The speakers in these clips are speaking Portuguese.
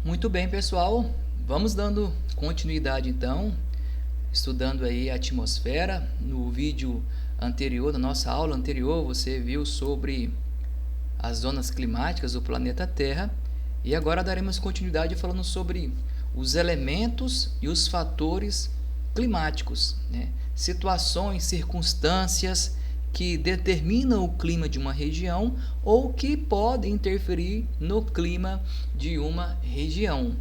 Muito bem, pessoal. Vamos dando continuidade então, estudando aí a atmosfera. No vídeo anterior, na nossa aula anterior, você viu sobre as zonas climáticas do planeta Terra e agora daremos continuidade falando sobre os elementos e os fatores climáticos, né? Situações, circunstâncias que determinam o clima de uma região ou que podem interferir no clima de uma região.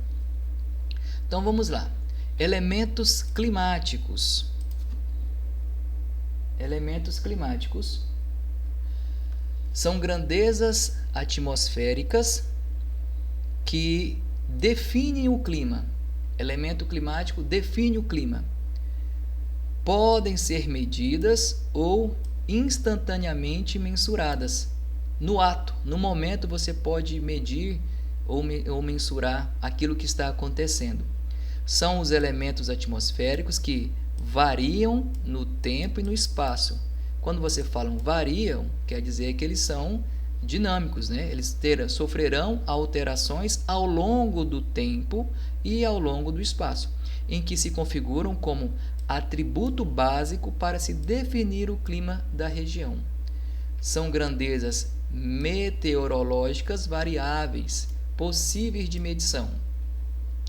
Então vamos lá. Elementos climáticos. Elementos climáticos são grandezas atmosféricas que definem o clima. Elemento climático define o clima. Podem ser medidas ou instantaneamente mensuradas. No ato, no momento, você pode medir ou mensurar aquilo que está acontecendo. São os elementos atmosféricos que variam no tempo e no espaço. Quando você fala variam, quer dizer que eles são dinâmicos, né? Eles sofrerão alterações ao longo do tempo e ao longo do espaço, em que se configuram como atributo básico para se definir o clima da região. São grandezas meteorológicas variáveis, possíveis de medição.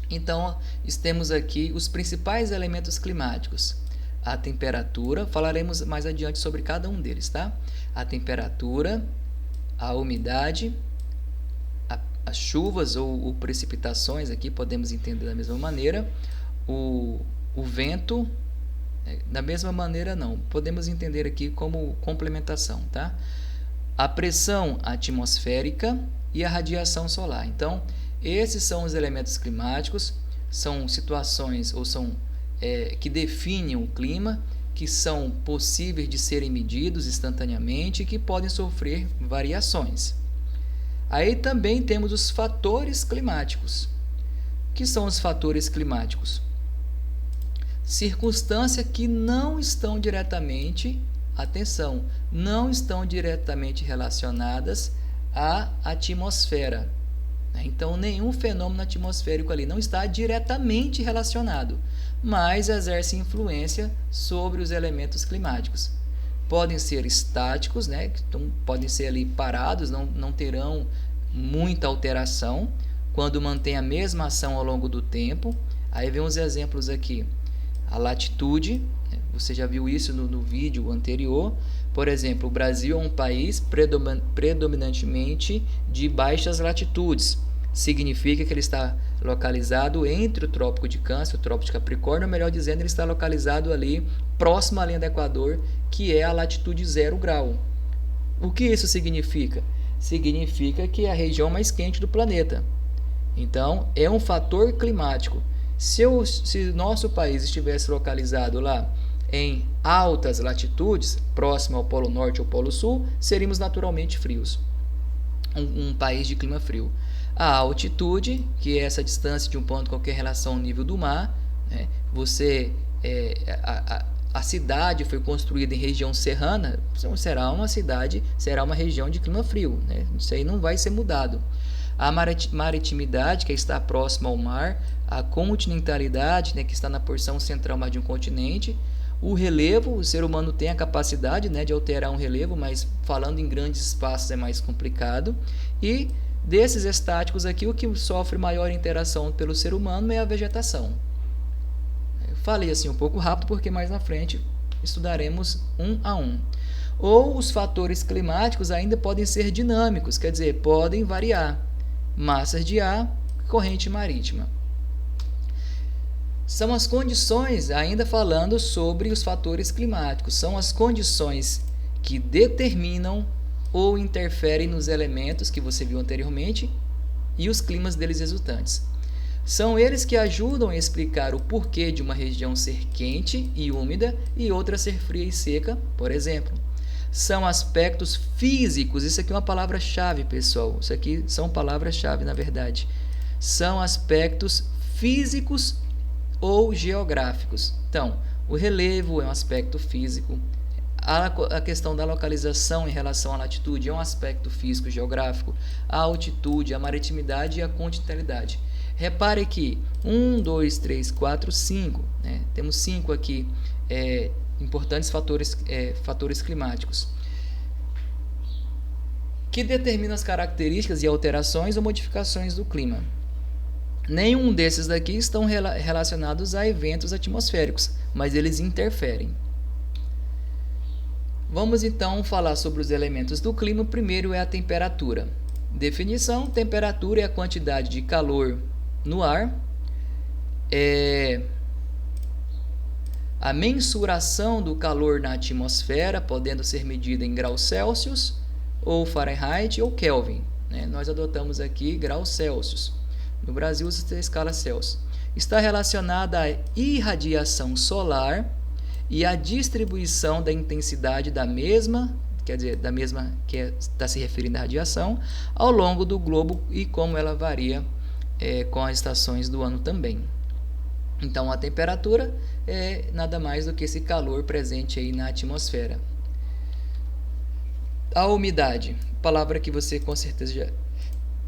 Então, temos aqui os principais elementos climáticos. A temperatura, falaremos mais adiante sobre cada um deles, tá? A temperatura, a umidade, as chuvas ou precipitações, aqui podemos entender da mesma maneira, o vento, da mesma maneira não, podemos entender aqui como complementação, tá? A pressão atmosférica e a radiação solar. Então, esses são os elementos climáticos, são situações ou são que definem o clima, que são possíveis de serem medidos instantaneamente e que podem sofrer variações. Aí também temos os fatores climáticos. O que são os fatores climáticos? Circunstâncias que não estão diretamente, atenção, não estão diretamente relacionadas à atmosfera. Então, nenhum fenômeno atmosférico ali não está diretamente relacionado, mas exerce influência sobre os elementos climáticos. Podem ser estáticos, né? Então, podem ser ali parados, não terão muita alteração quando mantém a mesma ação ao longo do tempo. Aí vem uns exemplos aqui. A latitude, você já viu isso no vídeo anterior. Por exemplo, o Brasil é um país predominantemente de baixas latitudes. Significa que ele está localizado entre o Trópico de Câncer e o Trópico de Capricórnio, ou melhor dizendo, ele está localizado ali próximo à linha do Equador, que é a latitude 0 grau. O que isso significa? Significa que é a região mais quente do planeta. Então, é um fator climático. Se nosso país estivesse localizado lá em altas latitudes, próximo ao Polo Norte ou Polo Sul, seríamos naturalmente frios. Um país de clima frio. A altitude, que é essa distância de um ponto com qualquer relação ao nível do mar, né? A cidade foi construída em região serrana, será uma região de clima frio, né? Isso aí não vai ser mudado. A maritimidade, que está próxima ao mar, a continentalidade, né, que está na porção central mais de um continente, o relevo, o ser humano tem a capacidade, né, de alterar um relevo, mas falando em grandes espaços é mais complicado, e desses estáticos aqui, o que sofre maior interação pelo ser humano é a vegetação. Eu falei assim um pouco rápido, porque mais na frente estudaremos um a um. Ou os fatores climáticos ainda podem ser dinâmicos, quer dizer, podem variar. Massas de ar, corrente marítima. São as condições, ainda falando sobre os fatores climáticos, são as condições que determinam ou interferem nos elementos que você viu anteriormente e os climas deles resultantes. São eles que ajudam a explicar o porquê de uma região ser quente e úmida e outra ser fria e seca, por exemplo. São aspectos físicos, isso aqui é uma palavra-chave, pessoal, isso aqui são palavras-chave, na verdade. São aspectos físicos ou geográficos. Então, o relevo é um aspecto físico, a questão da localização em relação à latitude é um aspecto físico geográfico, a altitude, a maritimidade e a continentalidade. Repare que 1, 2, 3, 4, 5, né? Temos 5 aqui importantes fatores climáticos que determinam as características e alterações ou modificações do clima. Nenhum desses daqui estão relacionados a eventos atmosféricos, mas eles interferem. Vamos então falar sobre os elementos do clima. O primeiro é a temperatura. Definição: temperatura é a quantidade de calor no ar. A mensuração do calor na atmosfera, podendo ser medida em graus Celsius, ou Fahrenheit, ou Kelvin, né? Nós adotamos aqui graus Celsius. No Brasil, usa a escala Celsius. Está relacionada à irradiação solar e à distribuição da intensidade da mesma, quer dizer, da mesma que está se referindo à radiação, ao longo do globo e como ela varia com as estações do ano também. Então, a temperatura é nada mais do que esse calor presente aí na atmosfera. A umidade, palavra que você com certeza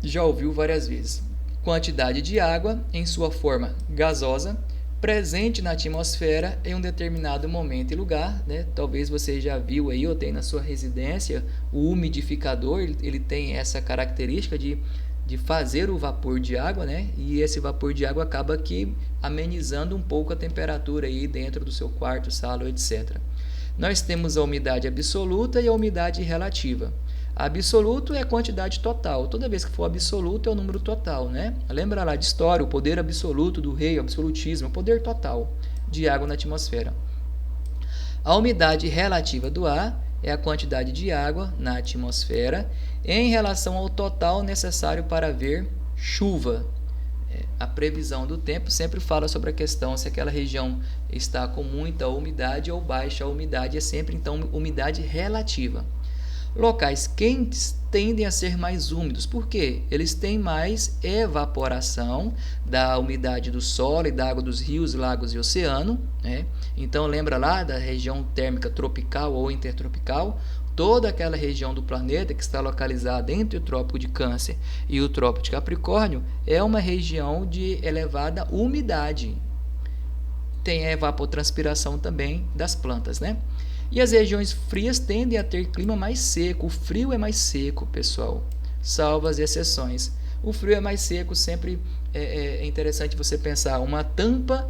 já ouviu várias vezes. Quantidade de água em sua forma gasosa presente na atmosfera em um determinado momento e lugar, né? Talvez você já viu aí ou tem na sua residência o umidificador. Ele tem essa característica de fazer o vapor de água, né? E esse vapor de água acaba aqui amenizando um pouco a temperatura aí dentro do seu quarto, sala, etc. Nós temos a umidade absoluta e a umidade relativa. Absoluto é a quantidade total. Toda vez que for absoluto é o número total, né? Lembra lá de história, o poder absoluto do rei, o absolutismo, o poder total de água na atmosfera. A umidade relativa do ar é a quantidade de água na atmosfera em relação ao total necessário para haver chuva. A previsão do tempo sempre fala sobre a questão se aquela região está com muita umidade ou baixa umidade, é sempre então umidade relativa. Locais quentes tendem a ser mais úmidos, porque eles têm mais evaporação da umidade do solo e da água dos rios, lagos e oceano, né? Então lembra lá da região térmica tropical ou intertropical? Toda aquela região do planeta que está localizada entre o Trópico de Câncer e o Trópico de Capricórnio é uma região de elevada umidade. Tem a evapotranspiração também das plantas, né? E as regiões frias tendem a ter clima mais seco. O frio é mais seco, pessoal, salvo as exceções. O frio é mais seco, sempre é interessante você pensar uma tampa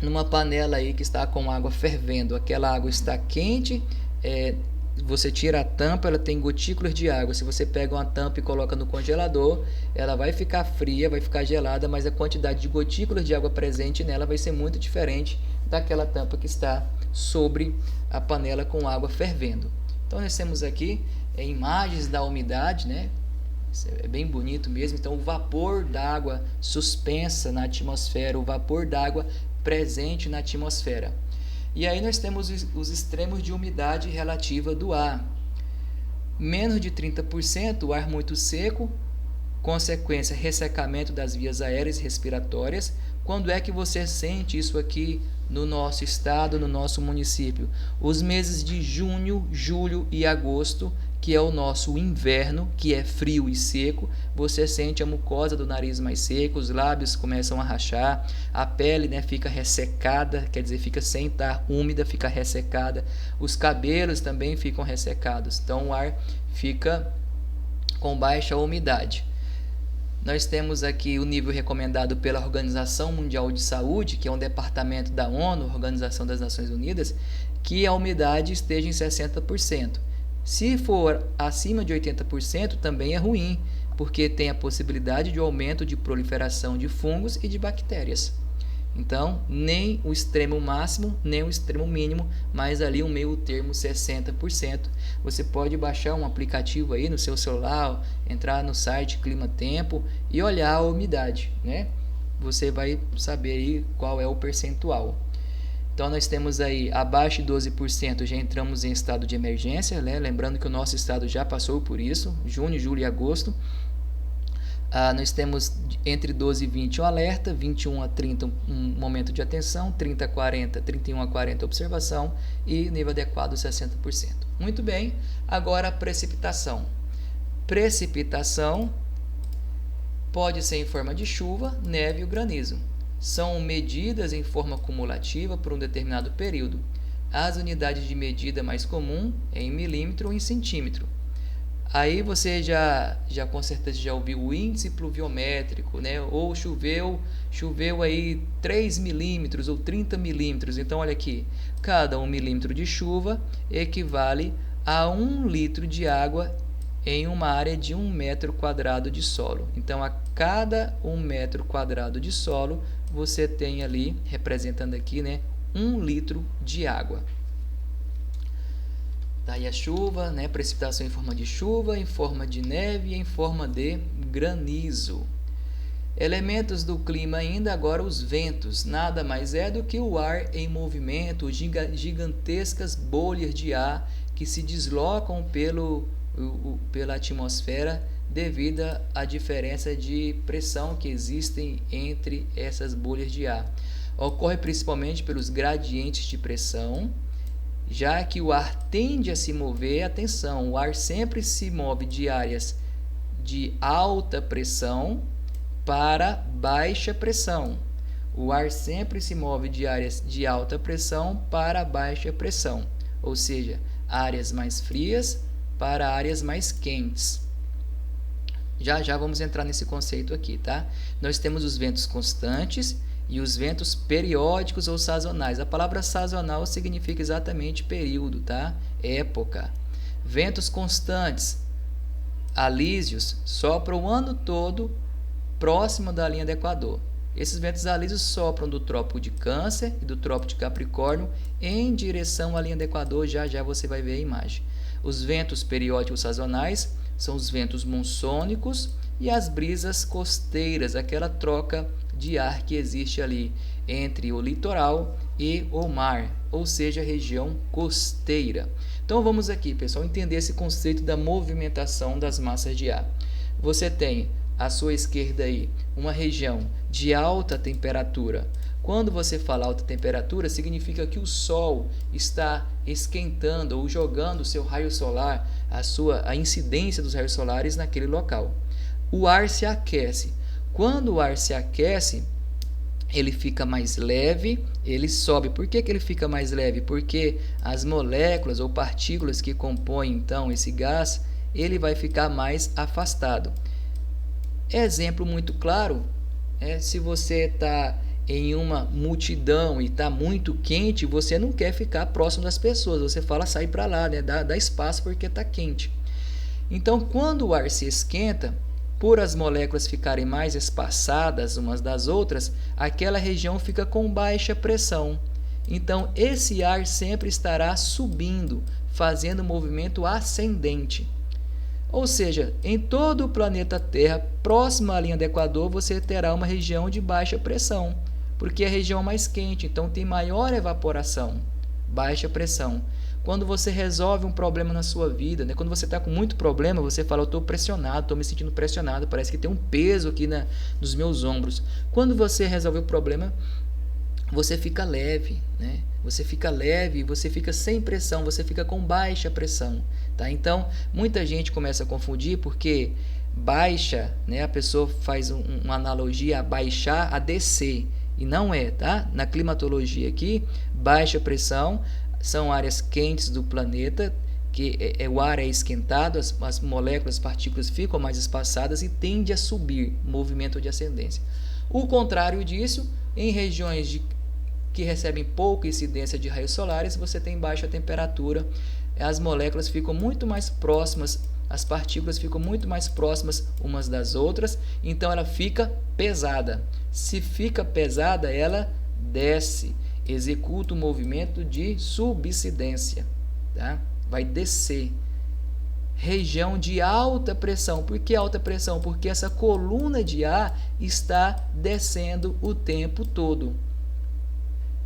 numa panela aí que está com água fervendo. Aquela água está quente, você tira a tampa, ela tem gotículas de água. Se você pega uma tampa e coloca no congelador, ela vai ficar fria, vai ficar gelada, mas a quantidade de gotículas de água presente nela vai ser muito diferente daquela tampa que está sobre a panela com água fervendo. Então nós temos aqui imagens da umidade, né? Isso é bem bonito mesmo. Então o vapor d'água suspensa na atmosfera, o vapor d'água presente na atmosfera. E aí nós temos os extremos de umidade relativa do ar. Menos de 30%, o ar muito seco, consequência, ressecamento das vias aéreas e respiratórias. Quando é que você sente isso aqui no nosso estado, no nosso município? Os meses de junho, julho e agosto, que é o nosso inverno, que é frio e seco, você sente a mucosa do nariz mais seca, os lábios começam a rachar, a pele, né, fica ressecada, quer dizer, fica sem estar úmida, fica ressecada, os cabelos também ficam ressecados, então o ar fica com baixa umidade. Nós temos aqui o nível recomendado pela Organização Mundial de Saúde, que é um departamento da ONU, Organização das Nações Unidas, que a umidade esteja em 60%. Se for acima de 80%, também é ruim, porque tem a possibilidade de aumento de proliferação de fungos e de bactérias. Então, nem o extremo máximo, nem o extremo mínimo, mas ali um meio termo, 60%. Você pode baixar um aplicativo aí no seu celular, entrar no site Clima Tempo e olhar a umidade, né? Você vai saber aí qual é o percentual. Então, nós temos aí abaixo de 12%, já entramos em estado de emergência, né? Lembrando que o nosso estado já passou por isso, junho, julho e agosto. Nós temos entre 12 e 20 um alerta, 21 a 30 um momento de atenção, 30 a 40, 31 a 40 observação e nível adequado 60%. Muito bem, agora a precipitação. Precipitação Pode ser em forma de chuva, neve ou granizo. São medidas em forma cumulativa por um determinado período. As unidades de medida mais comum é em milímetro ou em centímetro. Aí você já com certeza já ouviu o índice pluviométrico, né? Ou choveu aí 3 milímetros ou 30 milímetros. Então, olha aqui, cada 1 milímetro de chuva equivale a 1 litro de água em uma área de 1 metro quadrado de solo. Então, a cada 1 metro quadrado de solo, você tem ali, representando aqui, né, 1 litro de água. Daí a chuva, né, precipitação em forma de chuva, em forma de neve e em forma de granizo. Elementos do clima ainda, agora os ventos, nada mais é do que o ar em movimento, gigantescas bolhas de ar que se deslocam pela atmosfera devido à diferença de pressão que existem entre essas bolhas de ar. Ocorre principalmente pelos gradientes de pressão, já que o ar tende a se mover, atenção, o ar sempre se move de áreas de alta pressão para baixa pressão. O ar sempre se move de áreas de alta pressão para baixa pressão, ou seja, áreas mais frias para áreas mais quentes. Já vamos entrar nesse conceito aqui, tá? Nós temos os ventos constantes e os ventos periódicos ou sazonais. A palavra sazonal significa exatamente período, tá? Época. Ventos constantes, alísios, sopram o ano todo próximo da linha do Equador. Esses ventos alísios sopram do Trópico de Câncer e do Trópico de Capricórnio em direção à linha do Equador. Já você vai ver a imagem. Os ventos periódicos sazonais são os ventos monsônicos e as brisas costeiras, aquela troca de ar que existe ali entre o litoral e o mar, ou seja, a região costeira. Então vamos aqui, pessoal, entender esse conceito da movimentação das massas de ar. Você tem à sua esquerda aí uma região de alta temperatura. Quando você fala alta temperatura, significa que o Sol está esquentando ou jogando o seu raio solar, a incidência dos raios solares naquele local. O ar se aquece. Quando o ar se aquece, ele fica mais leve, ele sobe. Por que ele fica mais leve? Porque as moléculas ou partículas que compõem então esse gás, ele vai ficar mais afastado. Exemplo muito claro, se você está em uma multidão e está muito quente, você não quer ficar próximo das pessoas, você fala sai para lá, né? dá espaço porque está quente. Então, quando o ar se esquenta, por as moléculas ficarem mais espaçadas umas das outras, aquela região fica com baixa pressão. Então, esse ar sempre estará subindo, fazendo movimento ascendente. Ou seja, em todo o planeta Terra, próximo à linha do Equador, você terá uma região de baixa pressão, porque é a região mais quente, então tem maior evaporação, baixa pressão. Quando você resolve um problema na sua vida, né? Quando você está com muito problema, você fala, eu estou pressionado, estou me sentindo pressionado, parece que tem um peso aqui nos meus ombros. Quando você resolve o problema, você fica leve, né? Você fica leve, você fica sem pressão, você fica com baixa pressão, tá? Então, muita gente começa a confundir porque baixa, né? A pessoa faz uma analogia a baixar, a descer, e não é, tá? Na climatologia aqui, baixa pressão são áreas quentes do planeta, que o ar é esquentado, as moléculas, as partículas ficam mais espaçadas e tende a subir, movimento de ascendência. O contrário disso, em regiões que recebem pouca incidência de raios solares, você tem baixa temperatura, as moléculas ficam muito mais próximas, as partículas ficam muito mais próximas umas das outras, então ela fica pesada. Se fica pesada, ela desce, executa o movimento de subsidência, tá? Vai descer. Região de alta pressão. Por que alta pressão? Porque essa coluna de ar está descendo o tempo todo.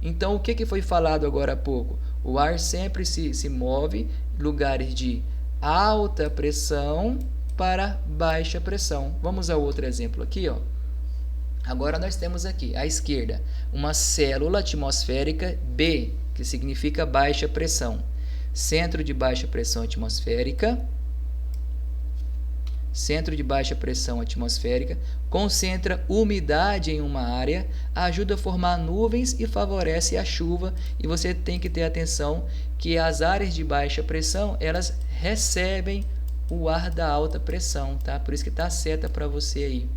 Então, o que foi falado agora há pouco? O ar sempre se move em lugares de alta pressão para baixa pressão. Vamos ao outro exemplo aqui, ó. Agora nós temos aqui, à esquerda, uma célula atmosférica B, que significa baixa pressão. Centro de baixa pressão atmosférica. centro de baixa pressão atmosférica, concentra umidade em uma área, ajuda a formar nuvens e favorece a chuva. E você tem que ter atenção que as áreas de baixa pressão, elas recebem o ar da alta pressão, tá? Por isso que está a seta para você aí.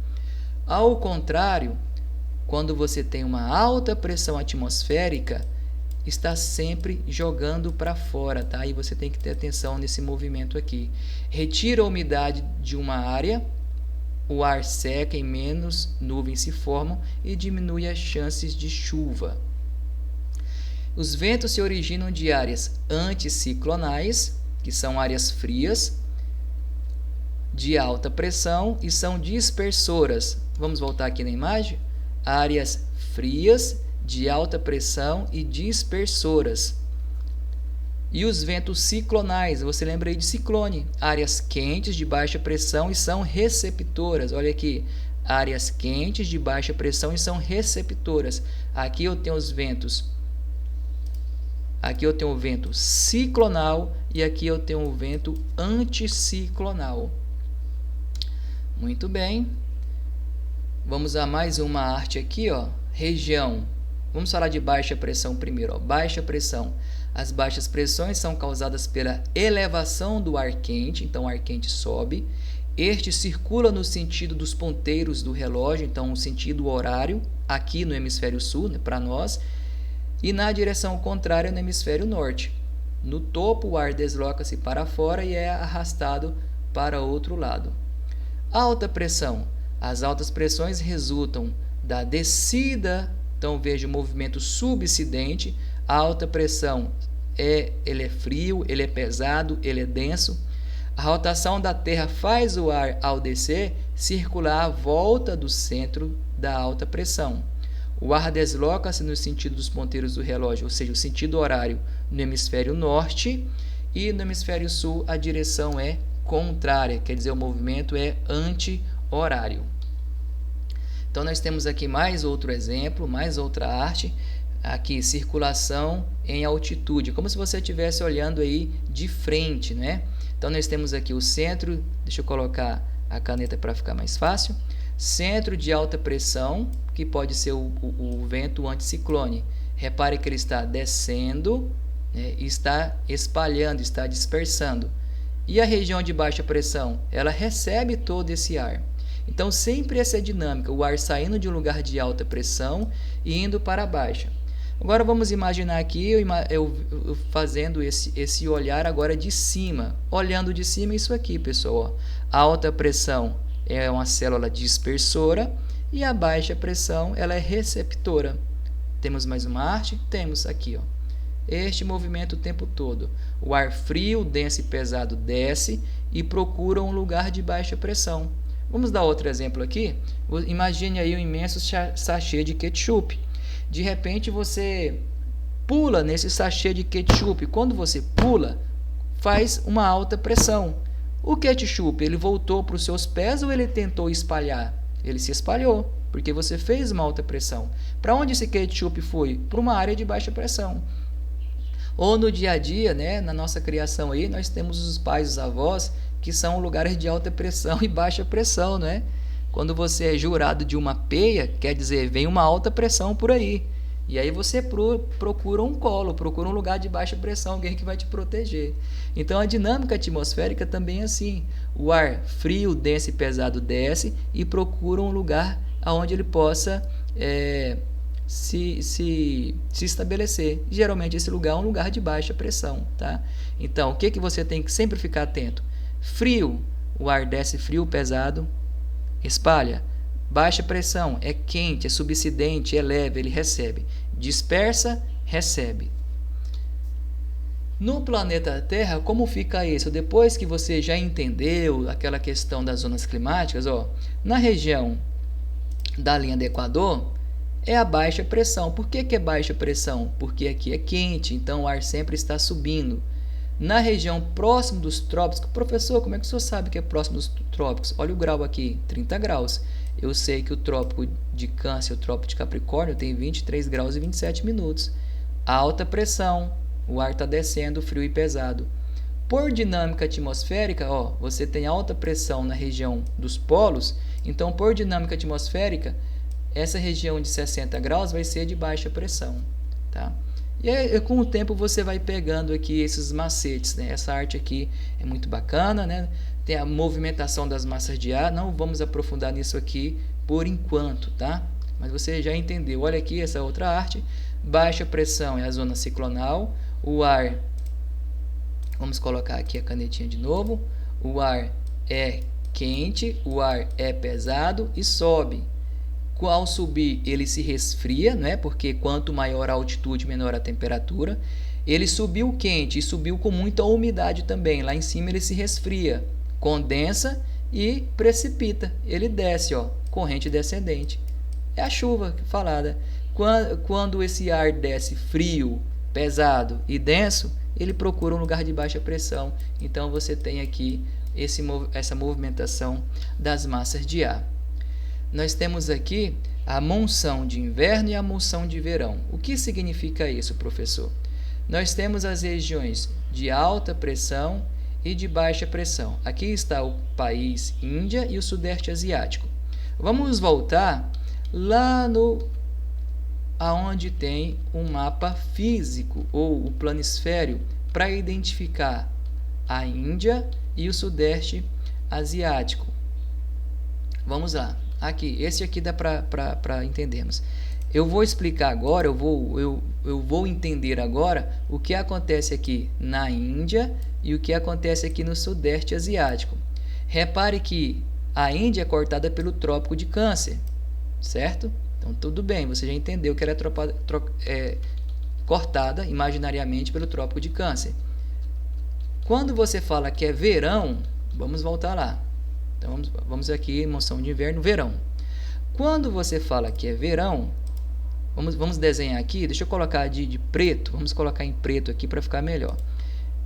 Ao contrário, quando você tem uma alta pressão atmosférica, está sempre jogando para fora, tá? E você tem que ter atenção nesse movimento aqui. Retira a umidade de uma área, o ar seca e menos nuvens se formam e diminui as chances de chuva. Os ventos se originam de áreas anticiclonais, que são áreas frias, de alta pressão e são dispersoras. Vamos voltar aqui na imagem? Áreas frias, de alta pressão e dispersoras. E os ventos ciclonais, você lembra aí de ciclone, áreas quentes de baixa pressão e são receptoras. Olha aqui, áreas quentes de baixa pressão e são receptoras. Aqui eu tenho os ventos. Aqui eu tenho o vento ciclonal e aqui eu tenho o vento anticiclonal. Muito bem. Vamos a mais uma arte aqui, ó. Região. Vamos falar de baixa pressão primeiro, ó. Baixa pressão. As baixas pressões são causadas pela elevação do ar quente, então o ar quente sobe. Este circula no sentido dos ponteiros do relógio, então o sentido horário, aqui no hemisfério sul, né, para nós, e na direção contrária no hemisfério norte. No topo, o ar desloca-se para fora e é arrastado para outro lado. Alta pressão. As altas pressões resultam da descida. Então, veja o movimento subsidente. A alta pressão, ele é frio, ele é pesado, ele é denso. A rotação da Terra faz o ar, ao descer, circular à volta do centro da alta pressão. O ar desloca-se no sentido dos ponteiros do relógio, ou seja, o sentido horário no hemisfério norte, e no hemisfério sul a direção é contrária, quer dizer, o movimento é anti-horário. Então, nós temos aqui mais outro exemplo, mais outra arte. Aqui, circulação em altitude, como se você estivesse olhando aí de frente, né? Então, nós temos aqui o centro, deixa eu colocar a caneta para ficar mais fácil. Centro de alta pressão, que pode ser o vento anticiclone. Repare que ele está descendo, né, e está espalhando, está dispersando. E a região de baixa pressão? Ela recebe todo esse ar. Então, sempre essa é a dinâmica, o ar saindo de um lugar de alta pressão e indo para baixa. Agora, vamos imaginar aqui eu fazendo esse olhar agora de cima. Olhando de cima, isso aqui, pessoal. Ó. A alta pressão é uma célula dispersora e a baixa pressão ela é receptora. Temos mais uma arte? Temos aqui. Ó. Este movimento o tempo todo. O ar frio, denso e pesado desce e procura um lugar de baixa pressão. Vamos dar outro exemplo aqui. Imagine aí um imenso sachê de ketchup. De repente você pula nesse sachê de ketchup. Quando você pula, faz uma alta pressão. O ketchup, ele voltou para os seus pés ou ele tentou espalhar? Ele se espalhou, porque você fez uma alta pressão. Para onde esse ketchup foi? Para uma área de baixa pressão. Ou no dia a dia, né, na nossa criação aí, nós temos os pais, os avós, que são lugares de alta pressão e baixa pressão, né? Quando você é jurado de uma peia, quer dizer, vem uma alta pressão por aí. E aí você procura um colo, procura um lugar de baixa pressão, alguém que vai te proteger. Então a dinâmica atmosférica também é assim. O ar frio, denso e pesado desce e procura um lugar onde ele possa se estabelecer. Geralmente esse lugar é um lugar de baixa pressão, tá? Então, o que você tem que sempre ficar atento? Frio, o ar desce frio, pesado, espalha. Baixa pressão, é quente, é subsidente, é leve, ele recebe. Dispersa, recebe. No planeta Terra, como fica isso? Depois que você já entendeu aquela questão das zonas climáticas, ó, na região da linha do Equador, é a baixa pressão. Por que é baixa pressão? Porque aqui é quente, então o ar sempre está subindo. Na região próximo dos trópicos, professor, como é que o senhor sabe que é próximo dos trópicos? Olha o grau aqui, 30 graus. Eu sei que o trópico de Câncer, o trópico de Capricórnio, tem 23 graus e 27 minutos. Alta pressão, o ar está descendo, frio e pesado. Por dinâmica atmosférica, ó, você tem alta pressão na região dos polos, então por dinâmica atmosférica, essa região de 60 graus vai ser de baixa pressão, tá? E aí, com o tempo você vai pegando aqui esses macetes, né? Essa arte aqui é muito bacana, né? Tem a movimentação das massas de ar, não vamos aprofundar nisso aqui por enquanto, tá? Mas você já entendeu. Olha aqui essa outra arte. Baixa pressão é a zona ciclonal, o ar, vamos colocar aqui a canetinha de novo, o ar é quente, o ar é pesado e sobe. Ao subir, ele se resfria, né? Porque quanto maior a altitude, menor a temperatura. Ele subiu quente e subiu com muita umidade também. Lá em cima ele se resfria, condensa e precipita. Ele desce, ó, corrente descendente. É a chuva falada. Quando esse ar desce frio, pesado e denso, ele procura um lugar de baixa pressão. Então você tem aqui essa movimentação das massas de ar. Nós temos aqui a monção de inverno e a monção de verão. O que significa isso, professor? Nós temos as regiões de alta pressão e de baixa pressão. Aqui está o país Índia e o Sudeste Asiático. Vamos voltar lá aonde tem um mapa físico ou o planisfério para identificar a Índia e o Sudeste Asiático. Vamos lá. Aqui, esse aqui dá para entendermos. Eu vou explicar agora, eu vou entender agora o que acontece aqui na Índia e o que acontece aqui no Sudeste Asiático. Repare que a Índia é cortada pelo Trópico de Câncer, certo? Então tudo bem, você já entendeu que ela é cortada imaginariamente pelo Trópico de Câncer. Quando você fala que é verão, vamos voltar lá. Então vamos aqui, monção de inverno, verão. Quando você fala que é verão, vamos desenhar aqui, deixa eu colocar de preto, vamos colocar em preto aqui para ficar melhor.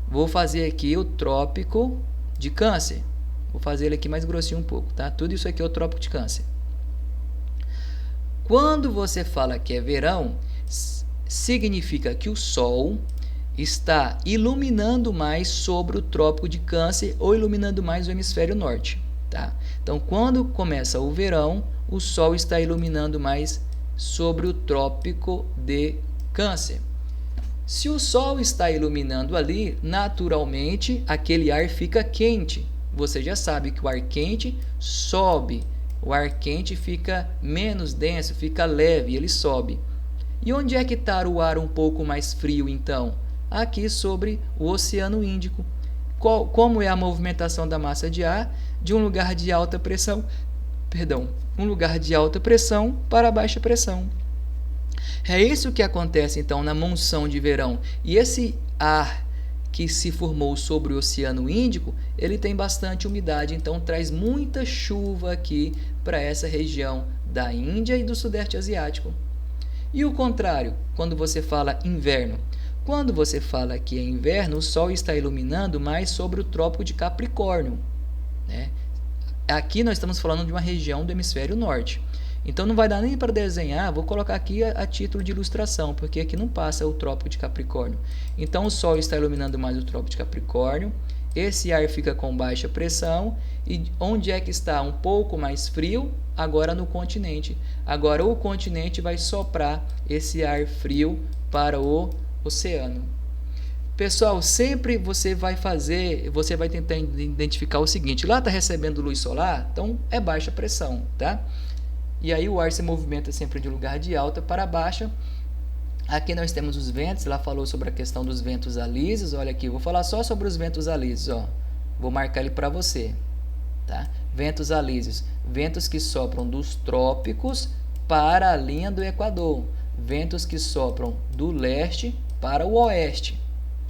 Vou fazer aqui o Trópico de Câncer. Vou fazer ele aqui mais grossinho um pouco, tá? Tudo isso aqui é o Trópico de Câncer. Quando você fala que é verão, significa que o Sol está iluminando mais sobre o Trópico de Câncer ou iluminando mais o hemisfério norte. Tá? Então, quando começa o verão, o Sol está iluminando mais sobre o Trópico de Câncer. Se o Sol está iluminando ali, naturalmente aquele ar fica quente. Você já sabe que o ar quente sobe, o ar quente fica menos denso, fica leve, ele sobe. E onde é que está o ar um pouco mais frio, então? Aqui sobre o Oceano Índico. Como é a movimentação da massa de ar de um lugar de alta pressão, um lugar de alta pressão para baixa pressão. É isso que acontece então na monção de verão. E esse ar que se formou sobre o Oceano Índico, ele tem bastante umidade, então traz muita chuva aqui para essa região da Índia e do Sudeste Asiático. E o contrário, quando você fala inverno. Quando você fala que é inverno, o Sol está iluminando mais sobre o Trópico de Capricórnio, né? Aqui nós estamos falando de uma região do hemisfério norte. Então não vai dar nem para desenhar, vou colocar aqui a título de ilustração, porque aqui não passa o Trópico de Capricórnio. Então o Sol está iluminando mais o Trópico de Capricórnio, esse ar fica com baixa pressão, e onde é que está um pouco mais frio? Agora no continente. Agora o continente vai soprar esse ar frio para o oceano. Pessoal, sempre você vai tentar identificar o seguinte: lá está recebendo luz solar, então é baixa pressão, tá? E aí o ar se movimenta sempre de lugar de alta para baixa. Aqui nós temos os ventos, lá falou sobre a questão dos ventos alísios. Olha aqui, vou falar só sobre os ventos alísios, ó. Vou marcar ele para você, tá? Ventos alísios, ventos que sopram dos trópicos para a linha do Equador, ventos que sopram do leste para o oeste.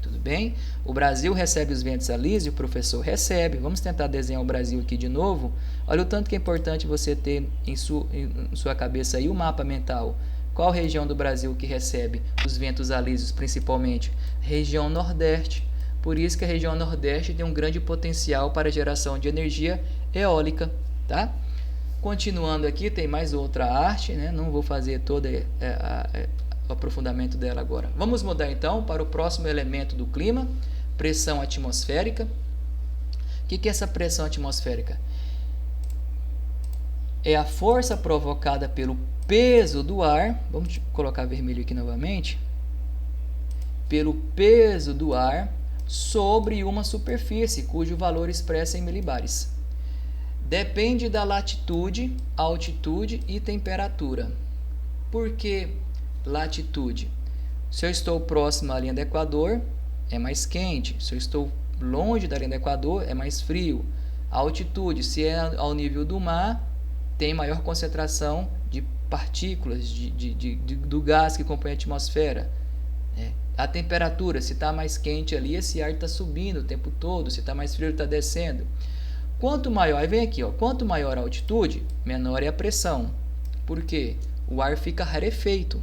Tudo bem? O Brasil recebe os ventos alísios, o professor recebe. Vamos tentar desenhar o Brasil aqui de novo. Olha o tanto que é importante você ter em sua cabeça aí o mapa mental. Qual região do Brasil que recebe os ventos alísios principalmente? Região Nordeste. Por isso que a região Nordeste tem um grande potencial para geração de energia eólica, tá? Continuando aqui, tem mais outra arte, né? Não vou fazer todo o aprofundamento dela agora. Vamos mudar então para o próximo elemento do clima, pressão atmosférica. O que é essa pressão atmosférica? É a força provocada pelo peso do ar, vamos colocar vermelho aqui novamente, pelo peso do ar sobre uma superfície, cujo valor expressa em milibares. Depende da latitude, altitude e temperatura. Por que latitude? Se eu estou próximo à linha do Equador, é mais quente. Se eu estou longe da linha do Equador, é mais frio. A altitude, se é ao nível do mar, tem maior concentração de partículas do gás que compõe a atmosfera. A temperatura, se está mais quente ali, esse ar está subindo o tempo todo. Se está mais frio, ele está descendo. Quanto maior, aí vem aqui, ó, quanto maior a altitude, menor é a pressão. Por quê? O ar fica rarefeito.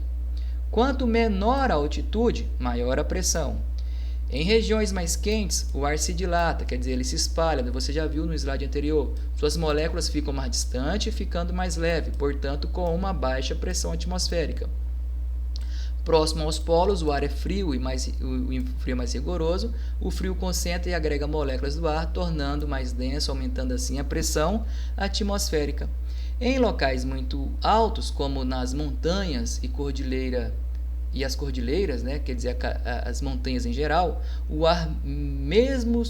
Quanto menor a altitude, maior a pressão. Em regiões mais quentes, o ar se dilata, quer dizer, ele se espalha. Você já viu no slide anterior. Suas moléculas ficam mais distantes, ficando mais leve, portanto, com uma baixa pressão atmosférica. Próximo aos polos, o ar é frio e o frio é mais rigoroso. O frio concentra e agrega moléculas do ar, tornando mais denso, aumentando assim a pressão atmosférica. Em locais muito altos, como nas montanhas e as cordilheiras, né, quer dizer, as montanhas em geral, o ar mesmo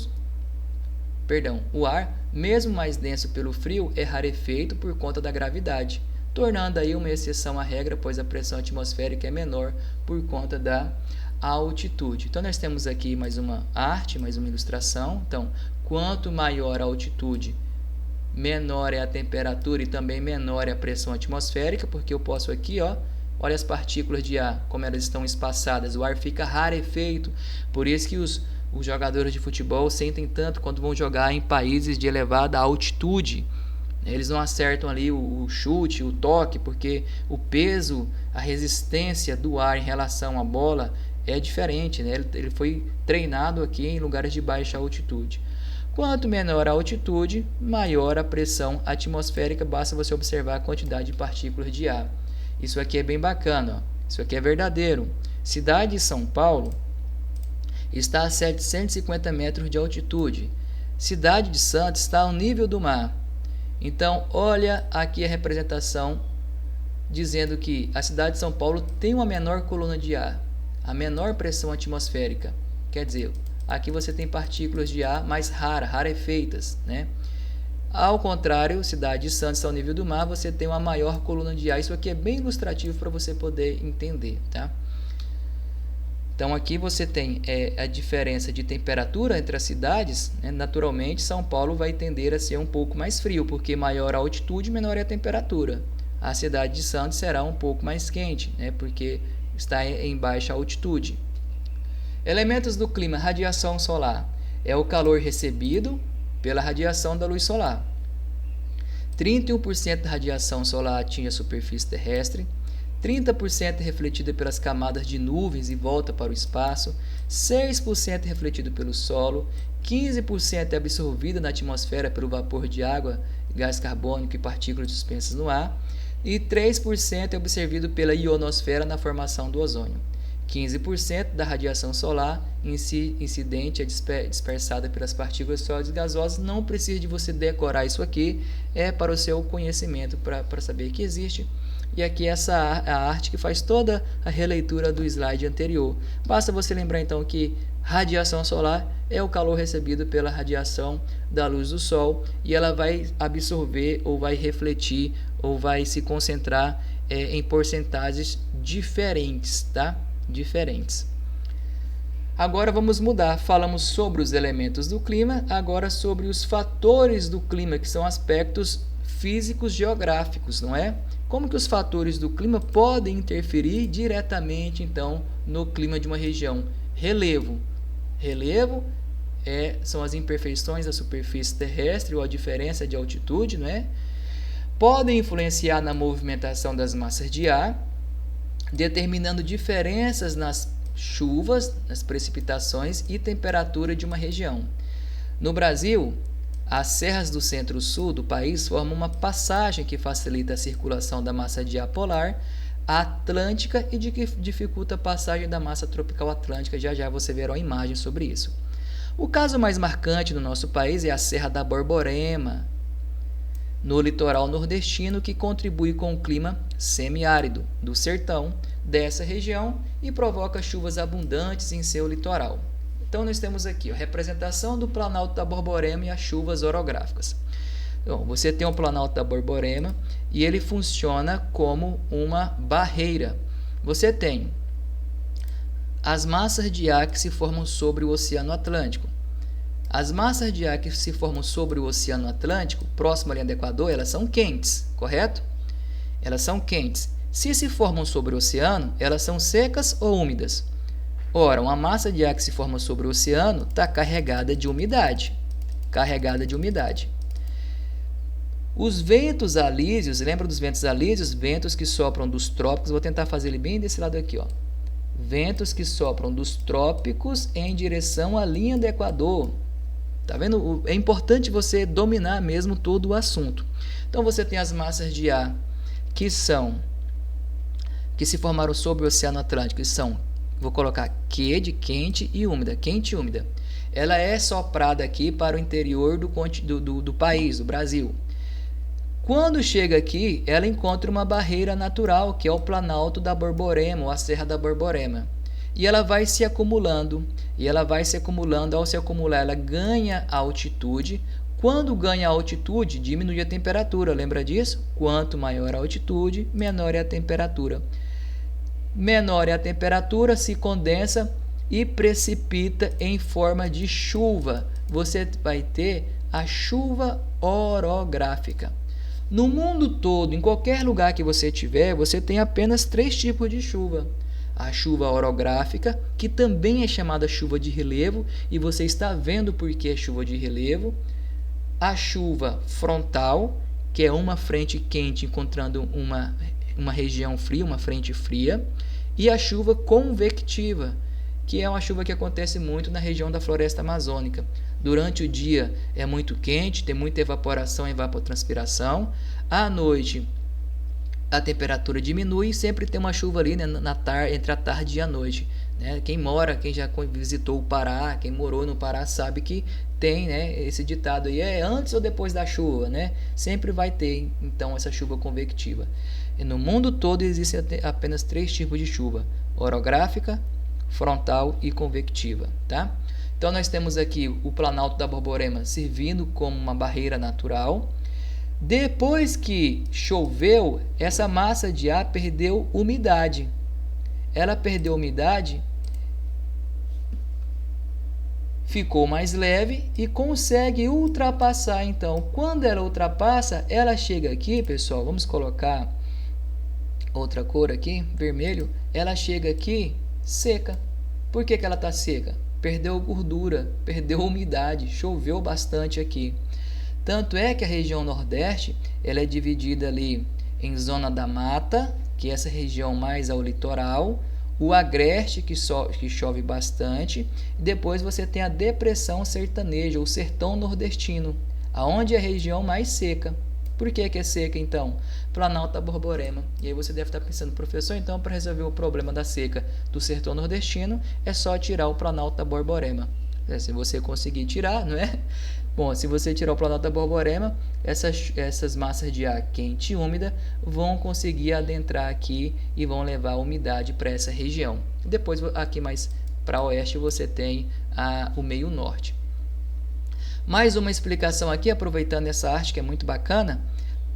mais denso pelo frio é rarefeito por conta da gravidade, tornando aí uma exceção à regra, pois a pressão atmosférica é menor por conta da altitude. Então nós temos aqui mais uma arte, mais uma ilustração. Então, quanto maior a altitude, menor é a temperatura e também menor é a pressão atmosférica, porque eu posso aqui, ó, olha as partículas de ar, como elas estão espaçadas, o ar fica rarefeito, por isso que os jogadores de futebol sentem tanto quando vão jogar em países de elevada altitude. Eles não acertam ali o chute, o toque, porque o peso, a resistência do ar em relação à bola é diferente, né? Ele foi treinado aqui em lugares de baixa altitude. Quanto menor a altitude, maior a pressão atmosférica, basta você observar a quantidade de partículas de ar. Isso aqui é bem bacana, ó. Isso aqui é verdadeiro. Cidade de São Paulo está a 750 metros de altitude. Cidade de Santos está ao nível do mar. Então, olha aqui a representação dizendo que a cidade de São Paulo tem uma menor coluna de ar, a menor pressão atmosférica. Quer dizer, aqui você tem partículas de ar mais rarefeitas, né? Ao contrário, cidade de Santos ao nível do mar, você tem uma maior coluna de ar. Isso aqui é bem ilustrativo para você poder entender, tá? Então aqui você tem a diferença de temperatura entre as cidades, né? Naturalmente São Paulo vai tender a ser um pouco mais frio, porque maior a altitude, menor é a temperatura. A cidade de Santos será um pouco mais quente, né? Porque está em baixa altitude. Elementos do clima: radiação solar é o calor recebido pela radiação da luz solar. 31% da radiação solar atinge a superfície terrestre, 30% é refletida pelas camadas de nuvens e volta para o espaço, 6% é refletido pelo solo, 15% é absorvida na atmosfera pelo vapor de água, gás carbônico e partículas suspensas no ar, e 3% é absorvido pela ionosfera na formação do ozônio. 15% da radiação solar incidente é dispersada pelas partículas sólidas e gasosas. Não precisa de você decorar isso aqui, é para o seu conhecimento, para saber que existe. E aqui essa a arte que faz toda a releitura do slide anterior. Basta você lembrar então que radiação solar é o calor recebido pela radiação da luz do Sol e ela vai absorver ou vai refletir ou vai se concentrar em porcentagens diferentes, tá? Diferentes. Agora vamos mudar. Falamos sobre os elementos do clima, agora sobre os fatores do clima, que são aspectos físicos geográficos, não é? Como que os fatores do clima podem interferir diretamente, então, no clima de uma região? Relevo. Relevo são as imperfeições da superfície terrestre ou a diferença de altitude, não é? Podem influenciar na movimentação das massas de ar, determinando diferenças nas chuvas, nas precipitações e temperatura de uma região. No Brasil, as serras do centro-sul do país formam uma passagem que facilita a circulação da massa de ar polar atlântica e dificulta a passagem da massa tropical atlântica. Já já você verá uma imagem sobre isso. O caso mais marcante no nosso país é a Serra da Borborema, no litoral nordestino, que contribui com o clima semiárido do sertão dessa região e provoca chuvas abundantes em seu litoral. Então nós temos aqui a representação do Planalto da Borborema e as chuvas orográficas. Então, você tem o Planalto da Borborema e ele funciona como uma barreira. Você tem as massas de ar que se formam sobre o Oceano Atlântico. As massas de ar que se formam sobre o Oceano Atlântico, próximo à linha do Equador, elas são quentes, correto? Elas são quentes. Se formam sobre o oceano, elas são secas ou úmidas? Ora, uma massa de ar que se forma sobre o oceano está carregada de umidade. Os ventos alísios, lembra dos ventos alísios? Ventos que sopram dos trópicos, vou tentar fazer ele bem desse lado aqui, ó. Ventos que sopram dos trópicos em direção à linha do Equador. Tá vendo? É importante você dominar mesmo todo o assunto. Então você tem as massas de ar que se formaram sobre o Oceano Atlântico, que são, vou colocar Q de quente e úmida, quente e úmida. Ela é soprada aqui para o interior do país, do Brasil. Quando chega aqui, ela encontra uma barreira natural, que é o Planalto da Borborema, ou a Serra da Borborema. E ela vai se acumulando, ao se acumular, ela ganha altitude. Quando ganha altitude, diminui a temperatura, lembra disso? Quanto maior a altitude, menor é a temperatura. Menor é a temperatura, se condensa e precipita em forma de chuva. Você vai ter a chuva orográfica. No mundo todo, em qualquer lugar que você tiver, você tem apenas 3 tipos de chuva. A chuva orográfica, que também é chamada chuva de relevo, e você está vendo por que é chuva de relevo. A chuva frontal, que é uma frente quente encontrando uma região fria, uma frente fria. E a chuva convectiva, que é uma chuva que acontece muito na região da floresta amazônica. Durante o dia é muito quente, tem muita evaporação e evapotranspiração. À noite a temperatura diminui e sempre tem uma chuva ali, né, entre a tarde e a noite. Né? Quem já visitou o Pará, quem morou no Pará sabe que tem, né, esse ditado aí, é antes ou depois da chuva, né? Sempre vai ter então essa chuva convectiva. E no mundo todo existem apenas 3 tipos de chuva: orográfica, frontal e convectiva, tá? Então nós temos aqui o Planalto da Borborema servindo como uma barreira natural. Depois que choveu, essa massa de ar perdeu umidade. Ela perdeu umidade, ficou mais leve e consegue ultrapassar. Então, quando ela ultrapassa, ela chega aqui, pessoal, vamos colocar outra cor aqui, vermelho. Ela chega aqui seca. Por que ela está seca? Perdeu gordura, perdeu umidade, choveu bastante aqui. Tanto é que a região Nordeste ela é dividida ali em zona da mata, que é essa região mais ao litoral, o agreste, que chove bastante, e depois você tem a depressão sertaneja, o sertão nordestino, aonde é a região mais seca. Por que é seca, então? Planalto da Borborema. E aí você deve estar pensando, professor, então para resolver o problema da seca do sertão nordestino, é só tirar o Planalto da Borborema. Se você conseguir tirar, não é? Bom, se você tirar o Planalto da Borborema, essas massas de ar quente e úmida vão conseguir adentrar aqui e vão levar a umidade para essa região. Depois, aqui mais para oeste, você tem o meio norte. Mais uma explicação aqui, aproveitando essa arte que é muito bacana.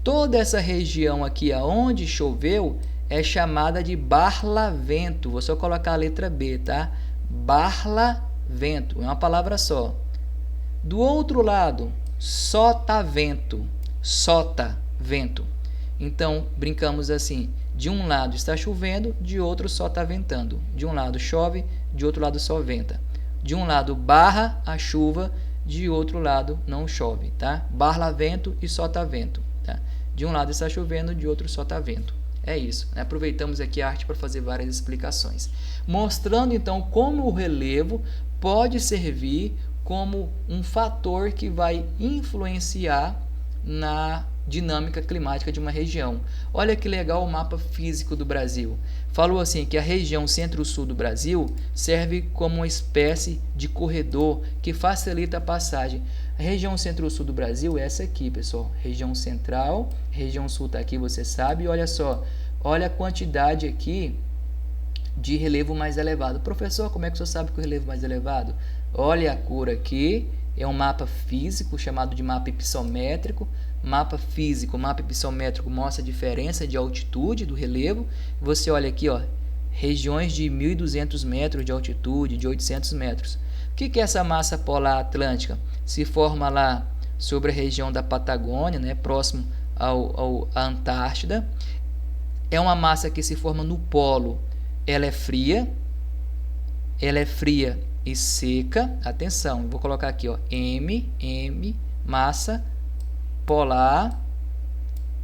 Toda essa região aqui aonde choveu é chamada de barlavento. Vou só colocar a letra B, tá? Barlavento, é uma palavra só. Do outro lado, sotavento. Sotavento. Então, brincamos assim. De um lado está chovendo, de outro só está ventando. De um lado chove, de outro lado só venta. De um lado barra a chuva, de outro lado não chove, tá? Barlavento e sotavento, tá? De um lado está chovendo, de outro só está vento. É isso, né? Aproveitamos aqui a arte para fazer várias explicações, mostrando então como o relevo pode servir como um fator que vai influenciar dinâmica climática de uma região. Olha que legal o mapa físico do Brasil. Falou assim que a região centro-sul do Brasil serve como uma espécie de corredor que facilita a passagem. A região centro-sul do Brasil é essa aqui, pessoal. Região central, região sul está aqui, você sabe. Olha só, olha a quantidade aqui de relevo mais elevado. Professor, como é que você sabe que o relevo mais elevado? Olha a cor aqui, é um mapa físico chamado de mapa hipissométrico. Mapa físico, mapa hipissométrico mostra a diferença de altitude do relevo. Você olha aqui, ó, regiões de 1.200 metros de altitude, de 800 metros. O que é essa massa polar atlântica? Se forma lá sobre a região da Patagônia, né, próximo à Antártida. É uma massa que se forma no polo. Ela é fria e seca. Atenção, vou colocar aqui, ó, massa polar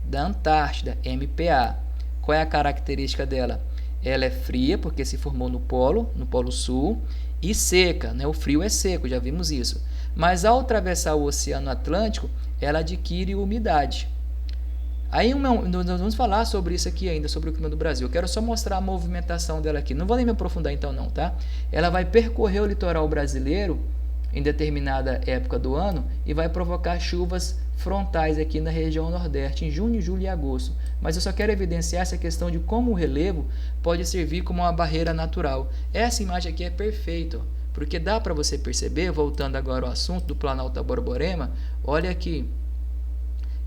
da Antártida, MPA. Qual é a característica dela? Ela é fria porque se formou no polo sul, e seca, né? O frio é seco, já vimos isso. Mas ao atravessar o Oceano Atlântico, ela adquire umidade. Aí nós vamos falar sobre isso aqui ainda, sobre o clima do Brasil. Eu quero só mostrar a movimentação dela aqui. Não vou nem me aprofundar então não, tá? Ela vai percorrer o litoral brasileiro em determinada época do ano e vai provocar chuvas frontais aqui na região nordeste, em junho, julho e agosto. Mas eu só quero evidenciar essa questão de como o relevo pode servir como uma barreira natural. Essa imagem aqui é perfeita, porque dá para você perceber, voltando agora ao assunto do Planalto Borborema, olha aqui.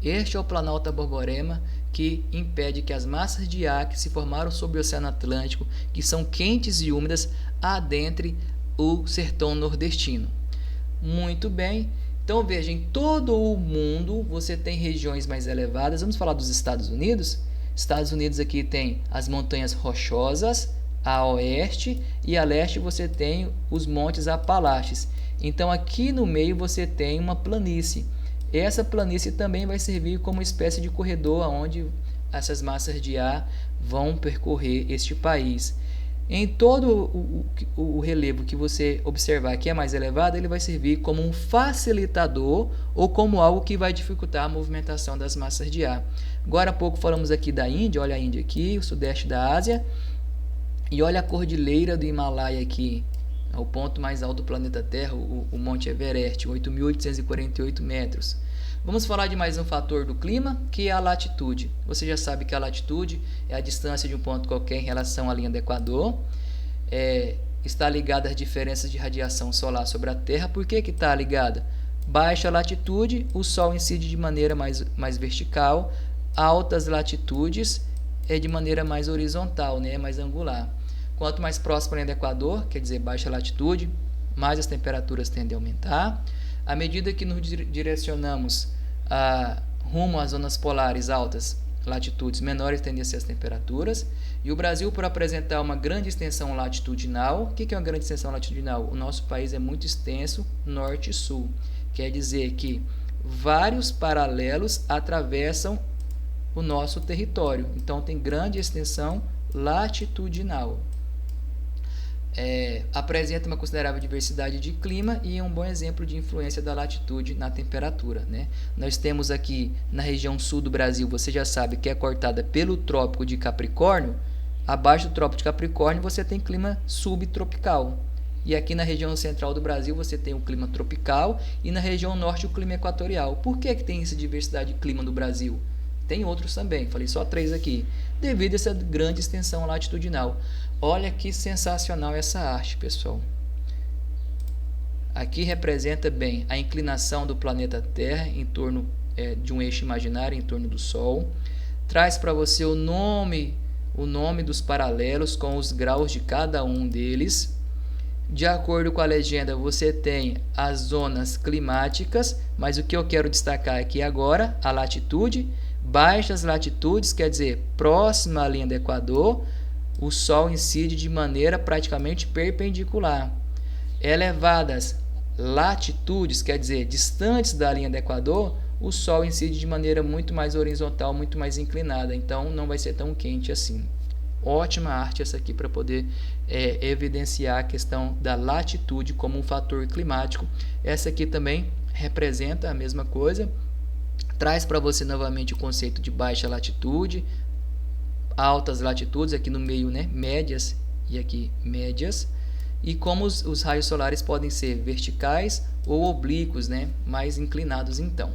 Este é o Planalto Borborema, que impede que as massas de ar que se formaram sobre o Oceano Atlântico, que são quentes e úmidas, adentrem o sertão nordestino. Muito bem. Então veja, em todo o mundo você tem regiões mais elevadas. Vamos falar dos Estados Unidos? Estados Unidos aqui tem as montanhas rochosas a oeste e a leste você tem os montes Apalaches. Então aqui no meio você tem uma planície. Essa planície também vai servir como uma espécie de corredor onde essas massas de ar vão percorrer este país. Em todo o relevo que você observar que é mais elevado, ele vai servir como um facilitador ou como algo que vai dificultar a movimentação das massas de ar. Agora há pouco falamos aqui da Índia, olha a Índia aqui, o sudeste da Ásia, e olha a cordilheira do Himalaia aqui, o ponto mais alto do planeta Terra, o Monte Everest, 8.848 metros. Vamos falar de mais um fator do clima, que é a latitude. Você já sabe que a latitude é a distância de um ponto qualquer em relação à linha do Equador. Está ligada às diferenças de radiação solar sobre a Terra. Por que está ligada? Baixa latitude, o Sol incide de maneira mais vertical. Altas latitudes é de maneira mais horizontal, né? Mais angular. Quanto mais próximo à linha do Equador, quer dizer baixa latitude, mais as temperaturas tendem a aumentar. À medida que nos direcionamos rumo às zonas polares altas latitudes, menores tendem a ser as temperaturas. E o Brasil, por apresentar uma grande extensão latitudinal, o que é uma grande extensão latitudinal? O nosso país é muito extenso, norte e sul. Quer dizer que vários paralelos atravessam o nosso território. Então tem grande extensão latitudinal. Apresenta uma considerável diversidade de clima e é um bom exemplo de influência da latitude na temperatura, né? Nós temos aqui na região sul do Brasil, você já sabe que é cortada pelo Trópico de Capricórnio. Abaixo do Trópico de Capricórnio você tem clima subtropical. E aqui na região central do Brasil você tem o clima tropical e na região norte o clima equatorial. Por que tem essa diversidade de clima no Brasil? Tem outros também, falei só 3 aqui, devido a essa grande extensão latitudinal. Olha que sensacional essa arte, pessoal. Aqui representa bem a inclinação do planeta Terra em torno de um eixo imaginário, em torno do Sol. Traz para você o nome dos paralelos com os graus de cada um deles. De acordo com a legenda, você tem as zonas climáticas, mas o que eu quero destacar aqui agora, a latitude. Baixas latitudes, quer dizer, próxima à linha do Equador, o Sol incide de maneira praticamente perpendicular. Elevadas latitudes, quer dizer, distantes da linha do Equador, o Sol incide de maneira muito mais horizontal, muito mais inclinada, então não vai ser tão quente assim. Ótima arte essa aqui para poder evidenciar a questão da latitude como um fator climático. Essa aqui também representa a mesma coisa. traz para você novamente o conceito de baixa latitude, altas latitudes, aqui no meio, né, médias e aqui médias, e como os raios solares podem ser verticais ou oblíquos, né, mais inclinados então.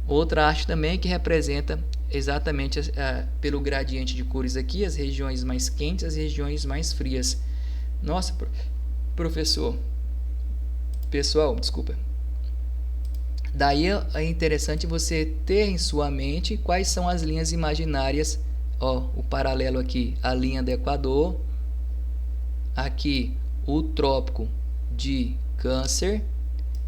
Outra arte também que representa exatamente pelo gradiente de cores aqui, as regiões mais quentes, as regiões mais frias. Nossa, professor, pessoal, desculpa. Daí é interessante você ter em sua mente quais são as linhas imaginárias. Ó, o paralelo aqui, a linha do Equador, aqui o trópico de Câncer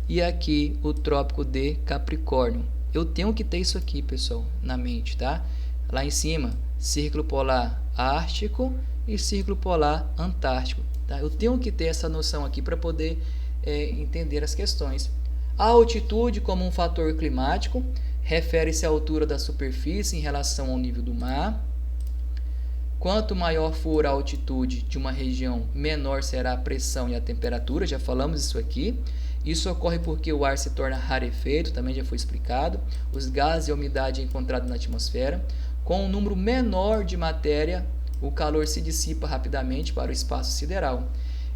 e aqui o trópico de Capricórnio. Eu tenho que ter isso aqui, pessoal, na mente, tá? Lá em cima, círculo polar ártico e círculo polar antártico, tá? Eu tenho que ter essa noção aqui para poder entender as questões. A altitude como um fator climático refere-se à altura da superfície em relação ao nível do mar. Quanto maior for a altitude de uma região, menor será a pressão e a temperatura, já falamos isso aqui. Isso ocorre porque o ar se torna rarefeito, também já foi explicado. Os gases e a umidade encontrados na atmosfera. Com um número menor de matéria, o calor se dissipa rapidamente para o espaço sideral.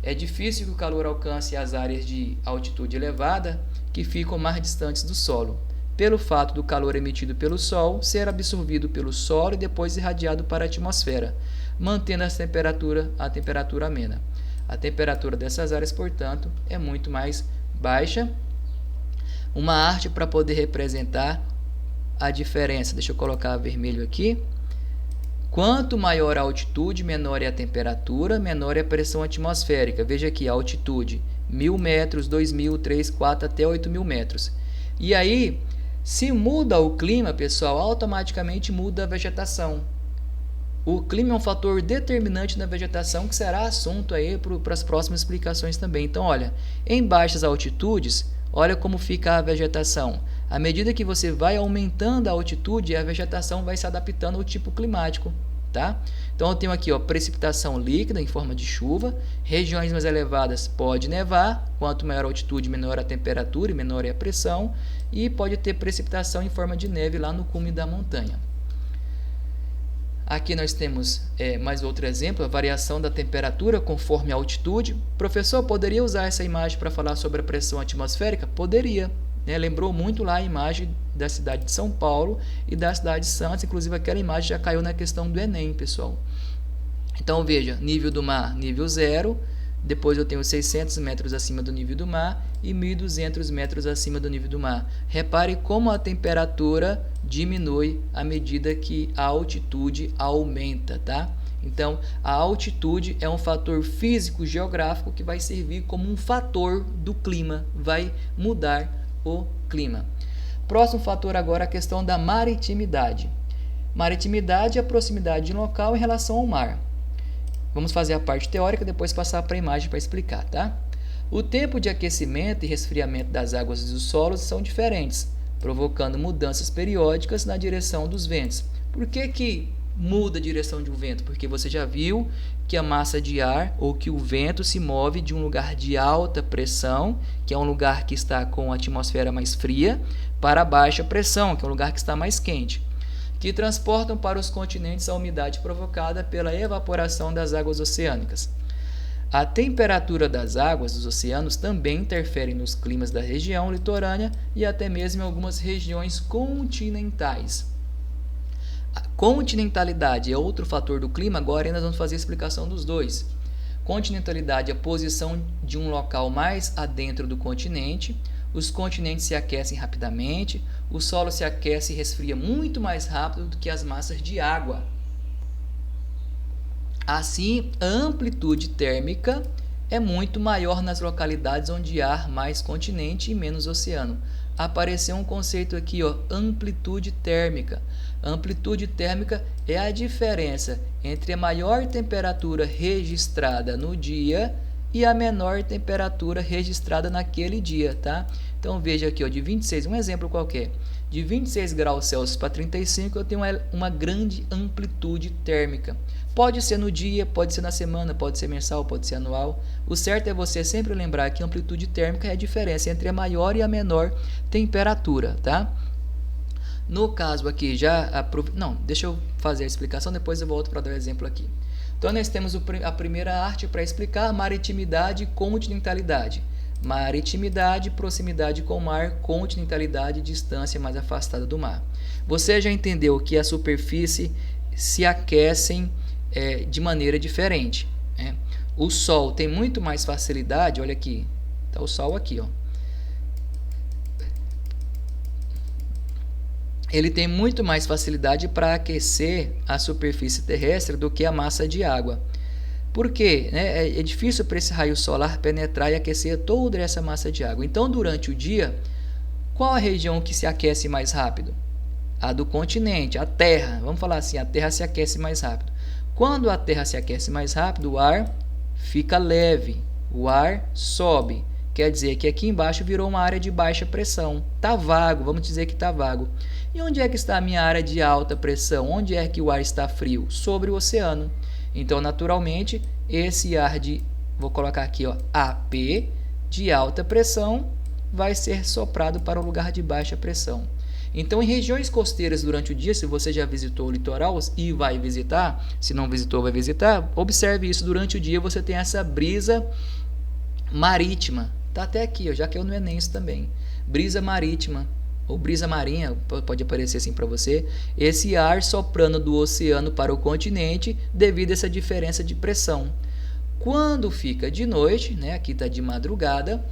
É difícil que o calor alcance as áreas de altitude elevada, que ficam mais distantes do solo, pelo fato do calor emitido pelo Sol ser absorvido pelo solo e depois irradiado para a atmosfera, mantendo a temperatura amena. A temperatura dessas áreas, portanto, é muito mais baixa. Uma arte para poder representar a diferença. Deixa eu colocar vermelho aqui. Quanto maior a altitude, menor é a temperatura, menor é a pressão atmosférica. Veja aqui a altitude, 1.000 metros, 2.000, 3, 4 até 8.000 metros. E aí, se muda o clima, pessoal, automaticamente muda a vegetação. O clima é um fator determinante na vegetação, que será assunto aí para as próximas explicações também. Então, olha, em baixas altitudes, olha como fica a vegetação. À medida que você vai aumentando a altitude, a vegetação vai se adaptando ao tipo climático, tá? Então, eu tenho aqui, ó, precipitação líquida em forma de chuva. Regiões mais elevadas pode nevar. Quanto maior a altitude, menor a temperatura e menor é a pressão. E pode ter precipitação em forma de neve lá no cume da montanha. Aqui nós temos mais outro exemplo, a variação da temperatura conforme a altitude. Professor, poderia usar essa imagem para falar sobre a pressão atmosférica? Poderia. Né? Lembrou muito lá a imagem da cidade de São Paulo e da cidade de Santos. Inclusive aquela imagem já caiu na questão do Enem, pessoal. Então veja, nível do mar, nível 0. Depois eu tenho 600 metros acima do nível do mar e 1.200 metros acima do nível do mar. Repare como a temperatura diminui à medida que a altitude aumenta, tá? Então, a altitude é um fator físico geográfico que vai servir como um fator do clima, vai mudar o clima. Próximo fator agora, a questão da maritimidade. Maritimidade é a proximidade de um local em relação ao mar. Vamos fazer a parte teórica, depois passar para a imagem para explicar, tá? O tempo de aquecimento e resfriamento das águas e dos solos são diferentes, provocando mudanças periódicas na direção dos ventos. Por que muda a direção de um vento? Porque você já viu que a massa de ar ou que o vento se move de um lugar de alta pressão, que é um lugar que está com a atmosfera mais fria, para baixa pressão, que é um lugar que está mais quente, que transportam para os continentes a umidade provocada pela evaporação das águas oceânicas. A temperatura das águas dos oceanos também interfere nos climas da região litorânea e até mesmo em algumas regiões continentais. A continentalidade é outro fator do clima, agora nós vamos fazer a explicação dos dois. Continentalidade é a posição de um local mais adentro do continente. Os continentes se aquecem rapidamente, o solo se aquece e resfria muito mais rápido do que as massas de água. Assim, a amplitude térmica é muito maior nas localidades onde há mais continente e menos oceano. Apareceu um conceito aqui, ó, amplitude térmica. A amplitude térmica é a diferença entre a maior temperatura registrada no dia e a menor temperatura registrada naquele dia, tá? Então veja aqui, ó, de 26, um exemplo qualquer, de 26 graus Celsius para 35 eu tenho uma grande amplitude térmica. Pode ser no dia, pode ser na semana, pode ser mensal, pode ser anual. O certo é você sempre lembrar que a amplitude térmica é a diferença entre a maior e a menor temperatura, tá? No caso aqui, não, deixa eu fazer a explicação, depois eu volto para dar o exemplo aqui. Então, nós temos a primeira arte para explicar maritimidade e continentalidade. Maritimidade, proximidade com o mar, continentalidade, distância mais afastada do mar. Você já entendeu que a superfície se aquecem de maneira diferente, né? O Sol tem muito mais facilidade, olha aqui, está o Sol aqui, ó. Ele tem muito mais facilidade para aquecer a superfície terrestre do que a massa de água. Por quê? É difícil para esse raio solar penetrar e aquecer toda essa massa de água. Então, durante o dia, qual a região que se aquece mais rápido? A do continente, a Terra. Vamos falar assim, a Terra se aquece mais rápido. Quando a Terra se aquece mais rápido, o ar fica leve, o ar sobe. Quer dizer que aqui embaixo virou uma área de baixa pressão. Está vago, vamos dizer que está vago. E onde é que está a minha área de alta pressão? Onde é que o ar está frio? Sobre o oceano. Então, naturalmente, esse ar vou colocar aqui, ó, AP, de alta pressão, vai ser soprado para o lugar de baixa pressão. Então, em regiões costeiras durante o dia, se você já visitou o litoral e vai visitar, se não visitou, vai visitar, observe isso, durante o dia você tem essa brisa marítima. Está até aqui, ó, já que eu no Enem isso também. Brisa marítima, ou brisa marinha, pode aparecer assim para você. Esse ar soprando do oceano para o continente devido a essa diferença de pressão. Quando fica de noite, né, aqui está de madrugada,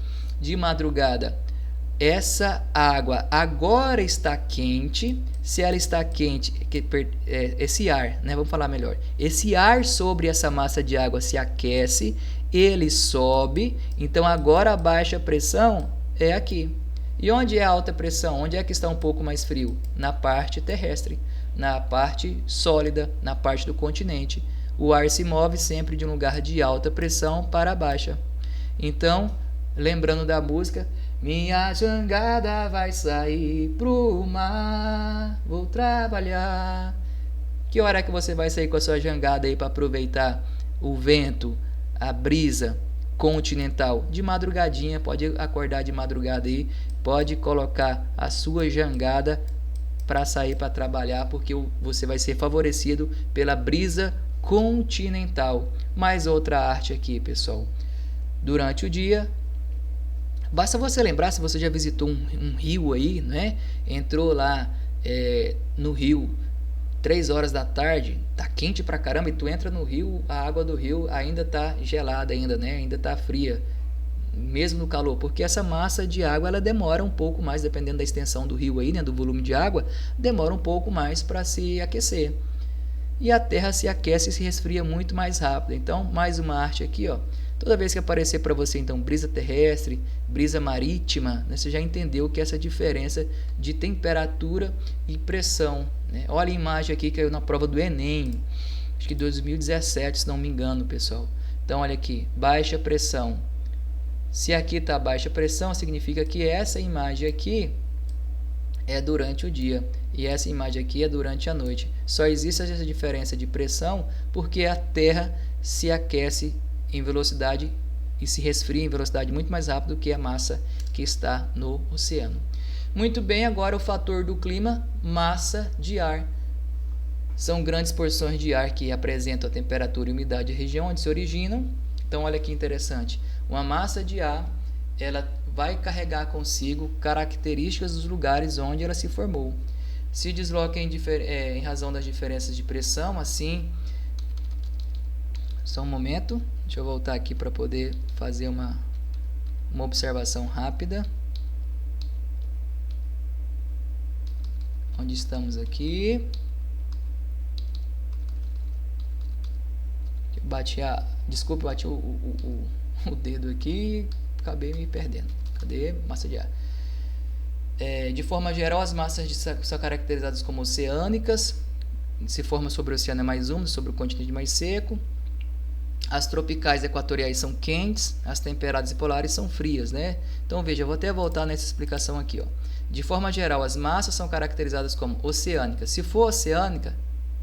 essa água agora está quente. Se ela está quente, esse ar, né, vamos falar melhor, esse ar sobre essa massa de água se aquece, ele sobe, então agora a baixa pressão é aqui. E onde é a alta pressão? Onde é que está um pouco mais frio? Na parte terrestre, na parte sólida, na parte do continente. O ar se move sempre de um lugar de alta pressão para baixa. Então, lembrando da música, minha jangada vai sair pro mar, vou trabalhar. Que hora é que você vai sair com a sua jangada aí para aproveitar o vento, a brisa continental? De madrugadinha, pode acordar de madrugada aí, pode colocar a sua jangada para sair para trabalhar, porque você vai ser favorecido pela brisa continental. Mais outra arte aqui, pessoal. Durante o dia, basta você lembrar, se você já visitou um rio aí, né? Entrou lá no rio 3 horas da tarde, tá quente pra caramba, e tu entra no rio, a água do rio ainda tá gelada ainda, né? Ainda tá fria, mesmo no calor, porque essa massa de água ela demora um pouco mais, dependendo da extensão do rio aí, né? Do volume de água, demora um pouco mais para se aquecer. E a terra se aquece e se resfria muito mais rápido. Então, mais uma arte aqui, ó. Toda vez que aparecer para você, então, brisa terrestre, brisa marítima, né, você já entendeu que essa diferença de temperatura e pressão, né? Olha a imagem aqui que caiu na prova do Enem, acho que 2017, se não me engano, pessoal. Então, olha aqui, baixa pressão. Se aqui está baixa pressão, significa que essa imagem aqui é durante o dia e essa imagem aqui é durante a noite. Só existe essa diferença de pressão porque a Terra se aquece em velocidade e se resfria em velocidade muito mais rápido do que a massa que está no oceano. Muito bem, agora o fator do clima, massa de ar. São grandes porções de ar que apresentam a temperatura e umidade da região onde se originam. Então, olha que interessante. Uma massa de ar, ela vai carregar consigo características dos lugares onde ela se formou. Se desloca em razão das diferenças de pressão, assim... Só um momento, deixa eu voltar aqui para poder fazer uma observação rápida. Onde estamos aqui? Desculpa, bati o dedo aqui, acabei me perdendo. Cadê? Massa de ar. De forma geral, as massas são caracterizadas como oceânicas. Se formam sobre o oceano mais úmido, sobre o continente mais seco. As tropicais e equatoriais são quentes, as temperadas e polares são frias, né? Então veja, eu vou até voltar nessa explicação aqui, ó. De forma geral, as massas são caracterizadas como oceânicas. Se for oceânica,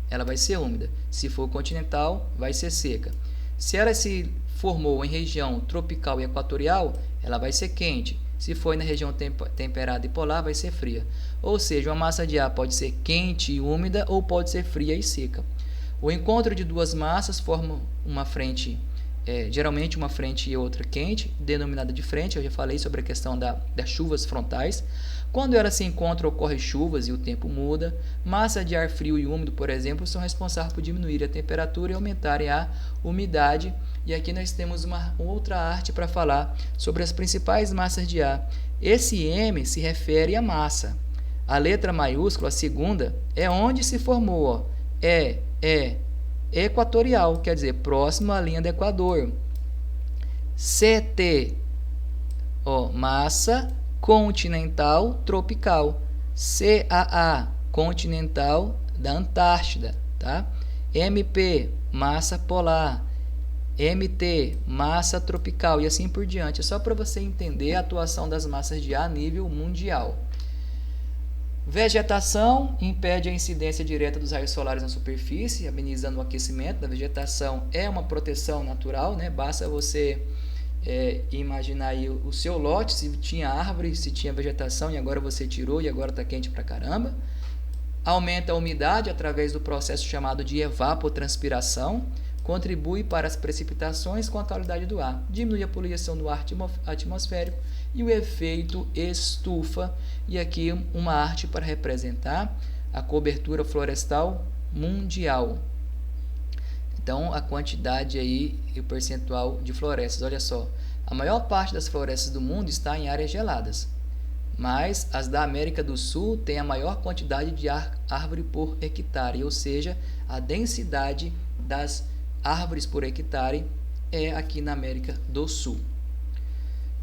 ela vai ser úmida. Se for continental, vai ser seca. Se ela se formou em região tropical e equatorial, ela vai ser quente. Se for na região temperada e polar, vai ser fria. Ou seja, uma massa de ar pode ser quente e úmida ou pode ser fria e seca. O encontro de duas massas forma uma frente, geralmente uma frente e outra quente, denominada de frente. Eu já falei sobre a questão das chuvas frontais. Quando elas se encontram, ocorrem chuvas e o tempo muda. Massa de ar frio e úmido, por exemplo, são responsáveis por diminuir a temperatura e aumentarem a umidade. E aqui nós temos uma outra arte para falar sobre as principais massas de ar. Esse M se refere à massa. A letra maiúscula, a segunda, é onde se formou. Ó. É equatorial, quer dizer, próximo à linha do Equador. CT, ó, massa continental tropical. CAA, continental da Antártida, tá? MP, massa polar. MT, massa tropical e assim por diante. É só para você entender a atuação das massas de ar a nível mundial. Vegetação impede a incidência direta dos raios solares na superfície, amenizando o aquecimento. A vegetação é uma proteção natural, né? Basta você imaginar aí o seu lote, se tinha árvore, se tinha vegetação e agora você tirou e agora está quente pra caramba. Aumenta a umidade através do processo chamado de evapotranspiração, contribui para as precipitações com a qualidade do ar, diminui a poluição do ar atmosférico e o efeito estufa. E aqui uma arte para representar a cobertura florestal mundial. Então, a quantidade aí e o percentual de florestas. Olha só, a maior parte das florestas do mundo está em áreas geladas, mas as da América do Sul têm a maior quantidade de árvore por hectare, ou seja, a densidade das árvores por hectare é aqui na América do Sul.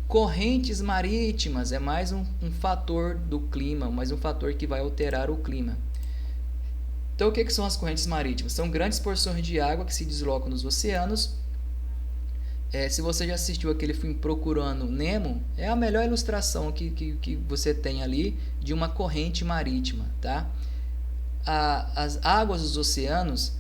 Correntes marítimas é mais um fator do clima, mais um fator que vai alterar o clima. Então, o que são as correntes marítimas? São grandes porções de água que se deslocam nos oceanos. Se você já assistiu aquele filme Procurando Nemo, é a melhor ilustração que você tem ali de uma corrente marítima, tá? As águas dos oceanos,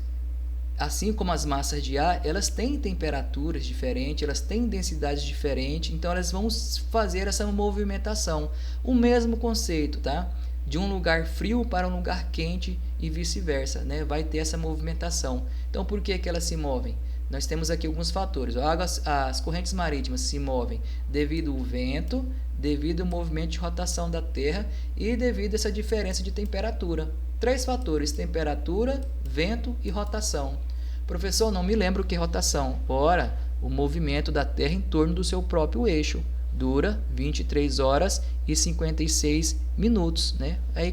assim como as massas de ar, elas têm temperaturas diferentes, elas têm densidades diferentes, então elas vão fazer essa movimentação. O mesmo conceito, tá? De um lugar frio para um lugar quente e vice-versa, né? Vai ter essa movimentação. Então, por que elas se movem? Nós temos aqui alguns fatores. As correntes marítimas se movem devido ao vento, devido ao movimento de rotação da Terra e devido a essa diferença de temperatura. 3 fatores: temperatura, vento e rotação. Professor, não me lembro o que é rotação. Ora, o movimento da Terra em torno do seu próprio eixo. Dura 23 horas e 56 minutos, né? Aí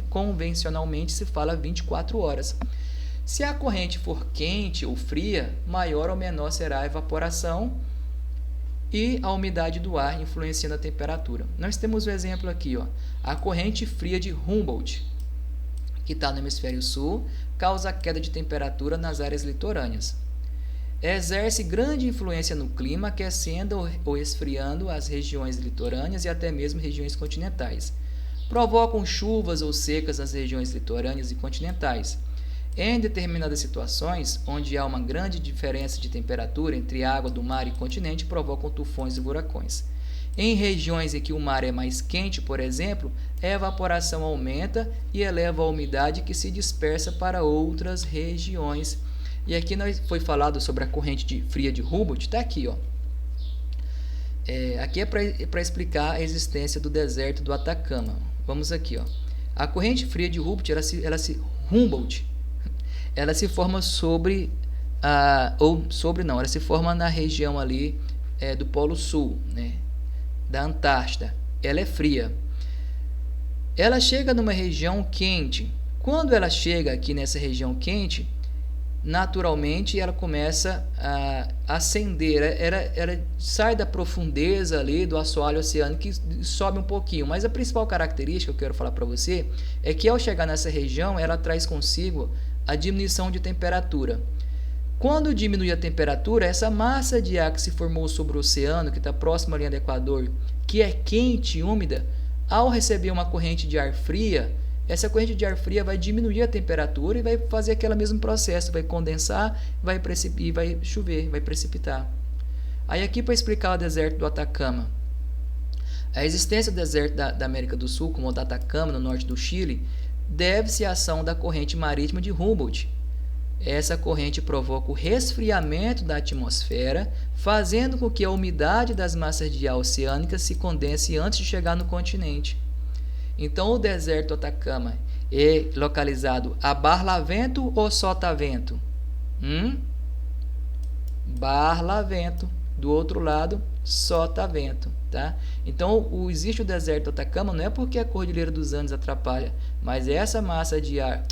convencionalmente se fala 24 horas. Se a corrente for quente ou fria, maior ou menor será a evaporação e a umidade do ar influenciando a temperatura. Nós temos um exemplo aqui, ó. A corrente fria de Humboldt, que está no hemisfério sul, causa queda de temperatura nas áreas litorâneas. Exerce grande influência no clima, aquecendo ou esfriando as regiões litorâneas e até mesmo regiões continentais. Provocam chuvas ou secas nas regiões litorâneas e continentais. Em determinadas situações, onde há uma grande diferença de temperatura entre água do mar e continente, provocam tufões e furacões. Em regiões em que o mar é mais quente, por exemplo, a evaporação aumenta e eleva a umidade que se dispersa para outras regiões. E aqui foi falado sobre a corrente fria de Humboldt, está aqui, ó. Aqui é para explicar a existência do deserto do Atacama. Vamos aqui, ó. A corrente fria de Humboldt, ela se forma ela se forma na região ali do Polo Sul, né, da Antártida. Ela é fria. Ela chega numa região quente. Quando ela chega aqui nessa região quente, naturalmente ela começa a ascender, ela sai da profundeza ali do assoalho oceânico e sobe um pouquinho, mas a principal característica que eu quero falar para você é que ao chegar nessa região ela traz consigo a diminuição de temperatura. Quando diminui a temperatura, essa massa de ar que se formou sobre o oceano, que está próximo à linha do Equador, que é quente e úmida, ao receber uma corrente de ar fria, essa corrente de ar fria vai diminuir a temperatura e vai fazer aquele mesmo processo, vai condensar, vai chover, vai precipitar. Aí aqui para explicar o deserto do Atacama. A existência do deserto da América do Sul, como o da Atacama, no norte do Chile, deve-se à ação da corrente marítima de Humboldt. Essa corrente provoca o resfriamento da atmosfera, fazendo com que a umidade das massas de ar oceânicas se condense antes de chegar no continente. Então, o deserto do Atacama é localizado a Barlavento ou Sotavento? Barlavento. Do outro lado, Sotavento, tá? Então, existe o deserto do Atacama não é porque a Cordilheira dos Andes atrapalha, mas essa massa de ar,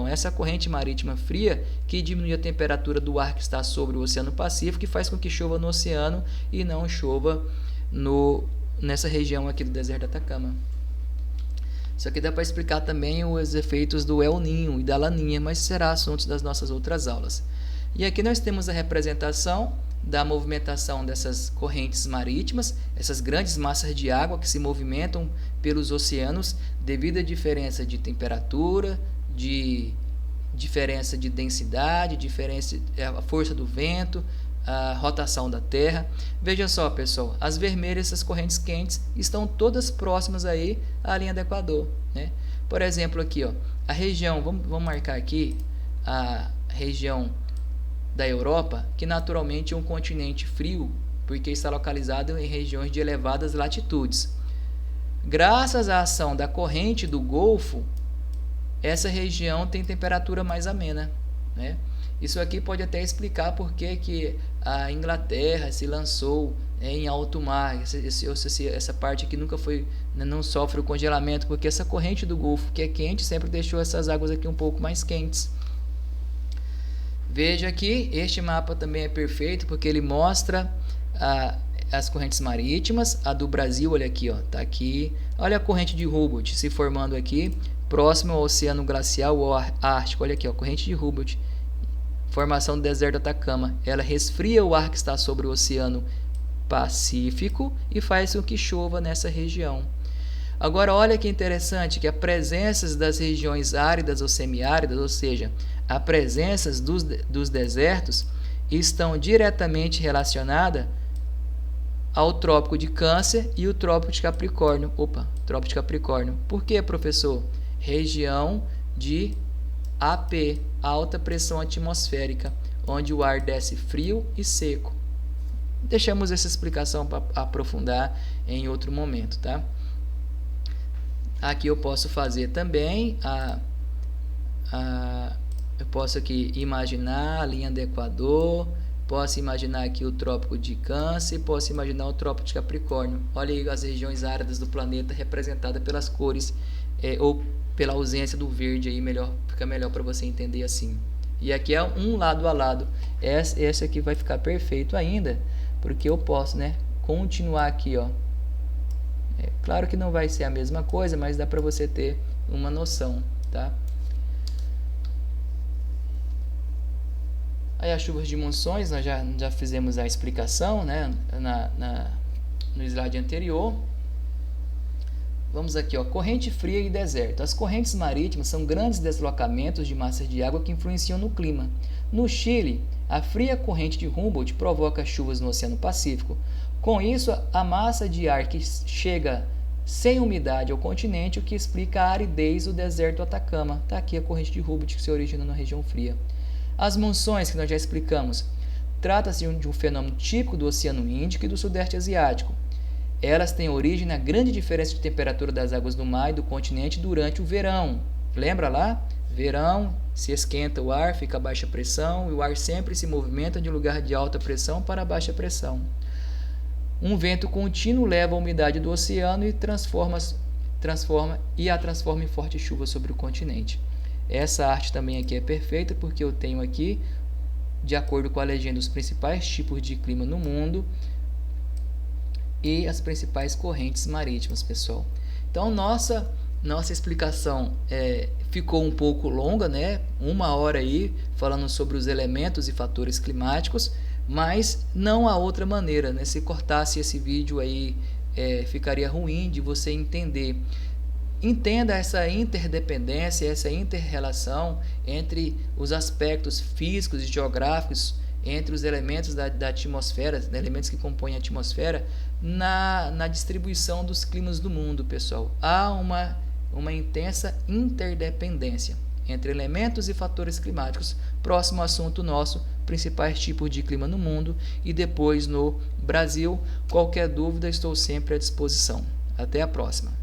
essa corrente marítima fria que diminui a temperatura do ar que está sobre o Oceano Pacífico e faz com que chova no oceano e não chova nessa região aqui do deserto do Atacama. Isso aqui dá para explicar também os efeitos do El Niño e da Laninha, mas será assunto das nossas outras aulas. E aqui nós temos a representação da movimentação dessas correntes marítimas, essas grandes massas de água que se movimentam pelos oceanos devido à diferença de temperatura, de diferença de densidade, a força do vento, a rotação da Terra. Veja só, pessoal, as vermelhas, essas correntes quentes, estão todas próximas aí à linha do Equador, né? Por exemplo, aqui, ó, a região, vamos marcar aqui a região da Europa, que naturalmente é um continente frio, porque está localizado em regiões de elevadas latitudes. Graças à ação da corrente do Golfo, essa região tem temperatura mais amena, né? Isso aqui pode até explicar por que a Inglaterra se lançou em alto mar, essa parte aqui não sofre o congelamento, porque essa corrente do Golfo, que é quente, sempre deixou essas águas aqui um pouco mais quentes. Veja aqui, este mapa também é perfeito porque ele mostra as correntes marítimas. A do Brasil, olha aqui, ó, tá aqui. Olha a corrente de Humboldt se formando aqui, próximo ao Oceano Glacial ou Ártico. Olha aqui, ó, corrente de Humboldt, formação do deserto do Atacama. Ela resfria o ar que está sobre o Oceano Pacífico e faz com que chova nessa região. Agora, olha que interessante que a presença das regiões áridas ou semiáridas, ou seja, a presença dos desertos, estão diretamente relacionadas ao Trópico de Câncer e o Trópico de Capricórnio. Trópico de Capricórnio. Por quê, professor? Região de AP, alta pressão atmosférica, onde o ar desce frio e seco. Deixamos essa explicação para aprofundar em outro momento, tá? Aqui eu posso fazer também eu posso aqui imaginar a linha do Equador, posso imaginar aqui o Trópico de Câncer, posso imaginar o Trópico de Capricórnio. Olha aí as regiões áridas do planeta representadas pelas cores ou pela ausência do verde aí, fica melhor para você entender assim. E aqui é um lado a lado. Esse aqui vai ficar perfeito ainda, porque eu posso, né, continuar aqui, ó. Claro que não vai ser a mesma coisa, mas dá para você ter uma noção, tá? Aí as chuvas de monções, nós já fizemos a explicação, né, no slide anterior. Vamos aqui, ó, corrente fria e deserto. As correntes marítimas são grandes deslocamentos de massas de água que influenciam no clima. No Chile, a fria corrente de Humboldt provoca chuvas no Oceano Pacífico. Com isso, a massa de ar que chega sem umidade ao continente, o que explica a aridez do deserto do Atacama. Está aqui a corrente de Humboldt que se origina na região fria. As monções, que nós já explicamos, trata-se de um fenômeno típico do Oceano Índico e do Sudeste Asiático. Elas têm origem na grande diferença de temperatura das águas do mar e do continente durante o verão. Lembra lá? Verão, se esquenta o ar, fica a baixa pressão, e o ar sempre se movimenta de um lugar de alta pressão para baixa pressão. Um vento contínuo leva a umidade do oceano e transforma em forte chuva sobre o continente. Essa arte também aqui é perfeita porque eu tenho aqui, de acordo com a legenda, os principais tipos de clima no mundo e as principais correntes marítimas, pessoal. Então, nossa explicação ficou um pouco longa, né? 1 hora aí falando sobre os elementos e fatores climáticos, mas não há outra maneira, né? Se cortasse esse vídeo aí, ficaria ruim de você entender. Entenda essa interdependência, essa inter-relação entre os aspectos físicos e geográficos entre os elementos da atmosfera, elementos que compõem a atmosfera, na distribuição dos climas do mundo, pessoal. Há uma intensa interdependência entre elementos e fatores climáticos. Próximo assunto nosso, principais tipos de clima no mundo e depois no Brasil. Qualquer dúvida, estou sempre à disposição. Até a próxima.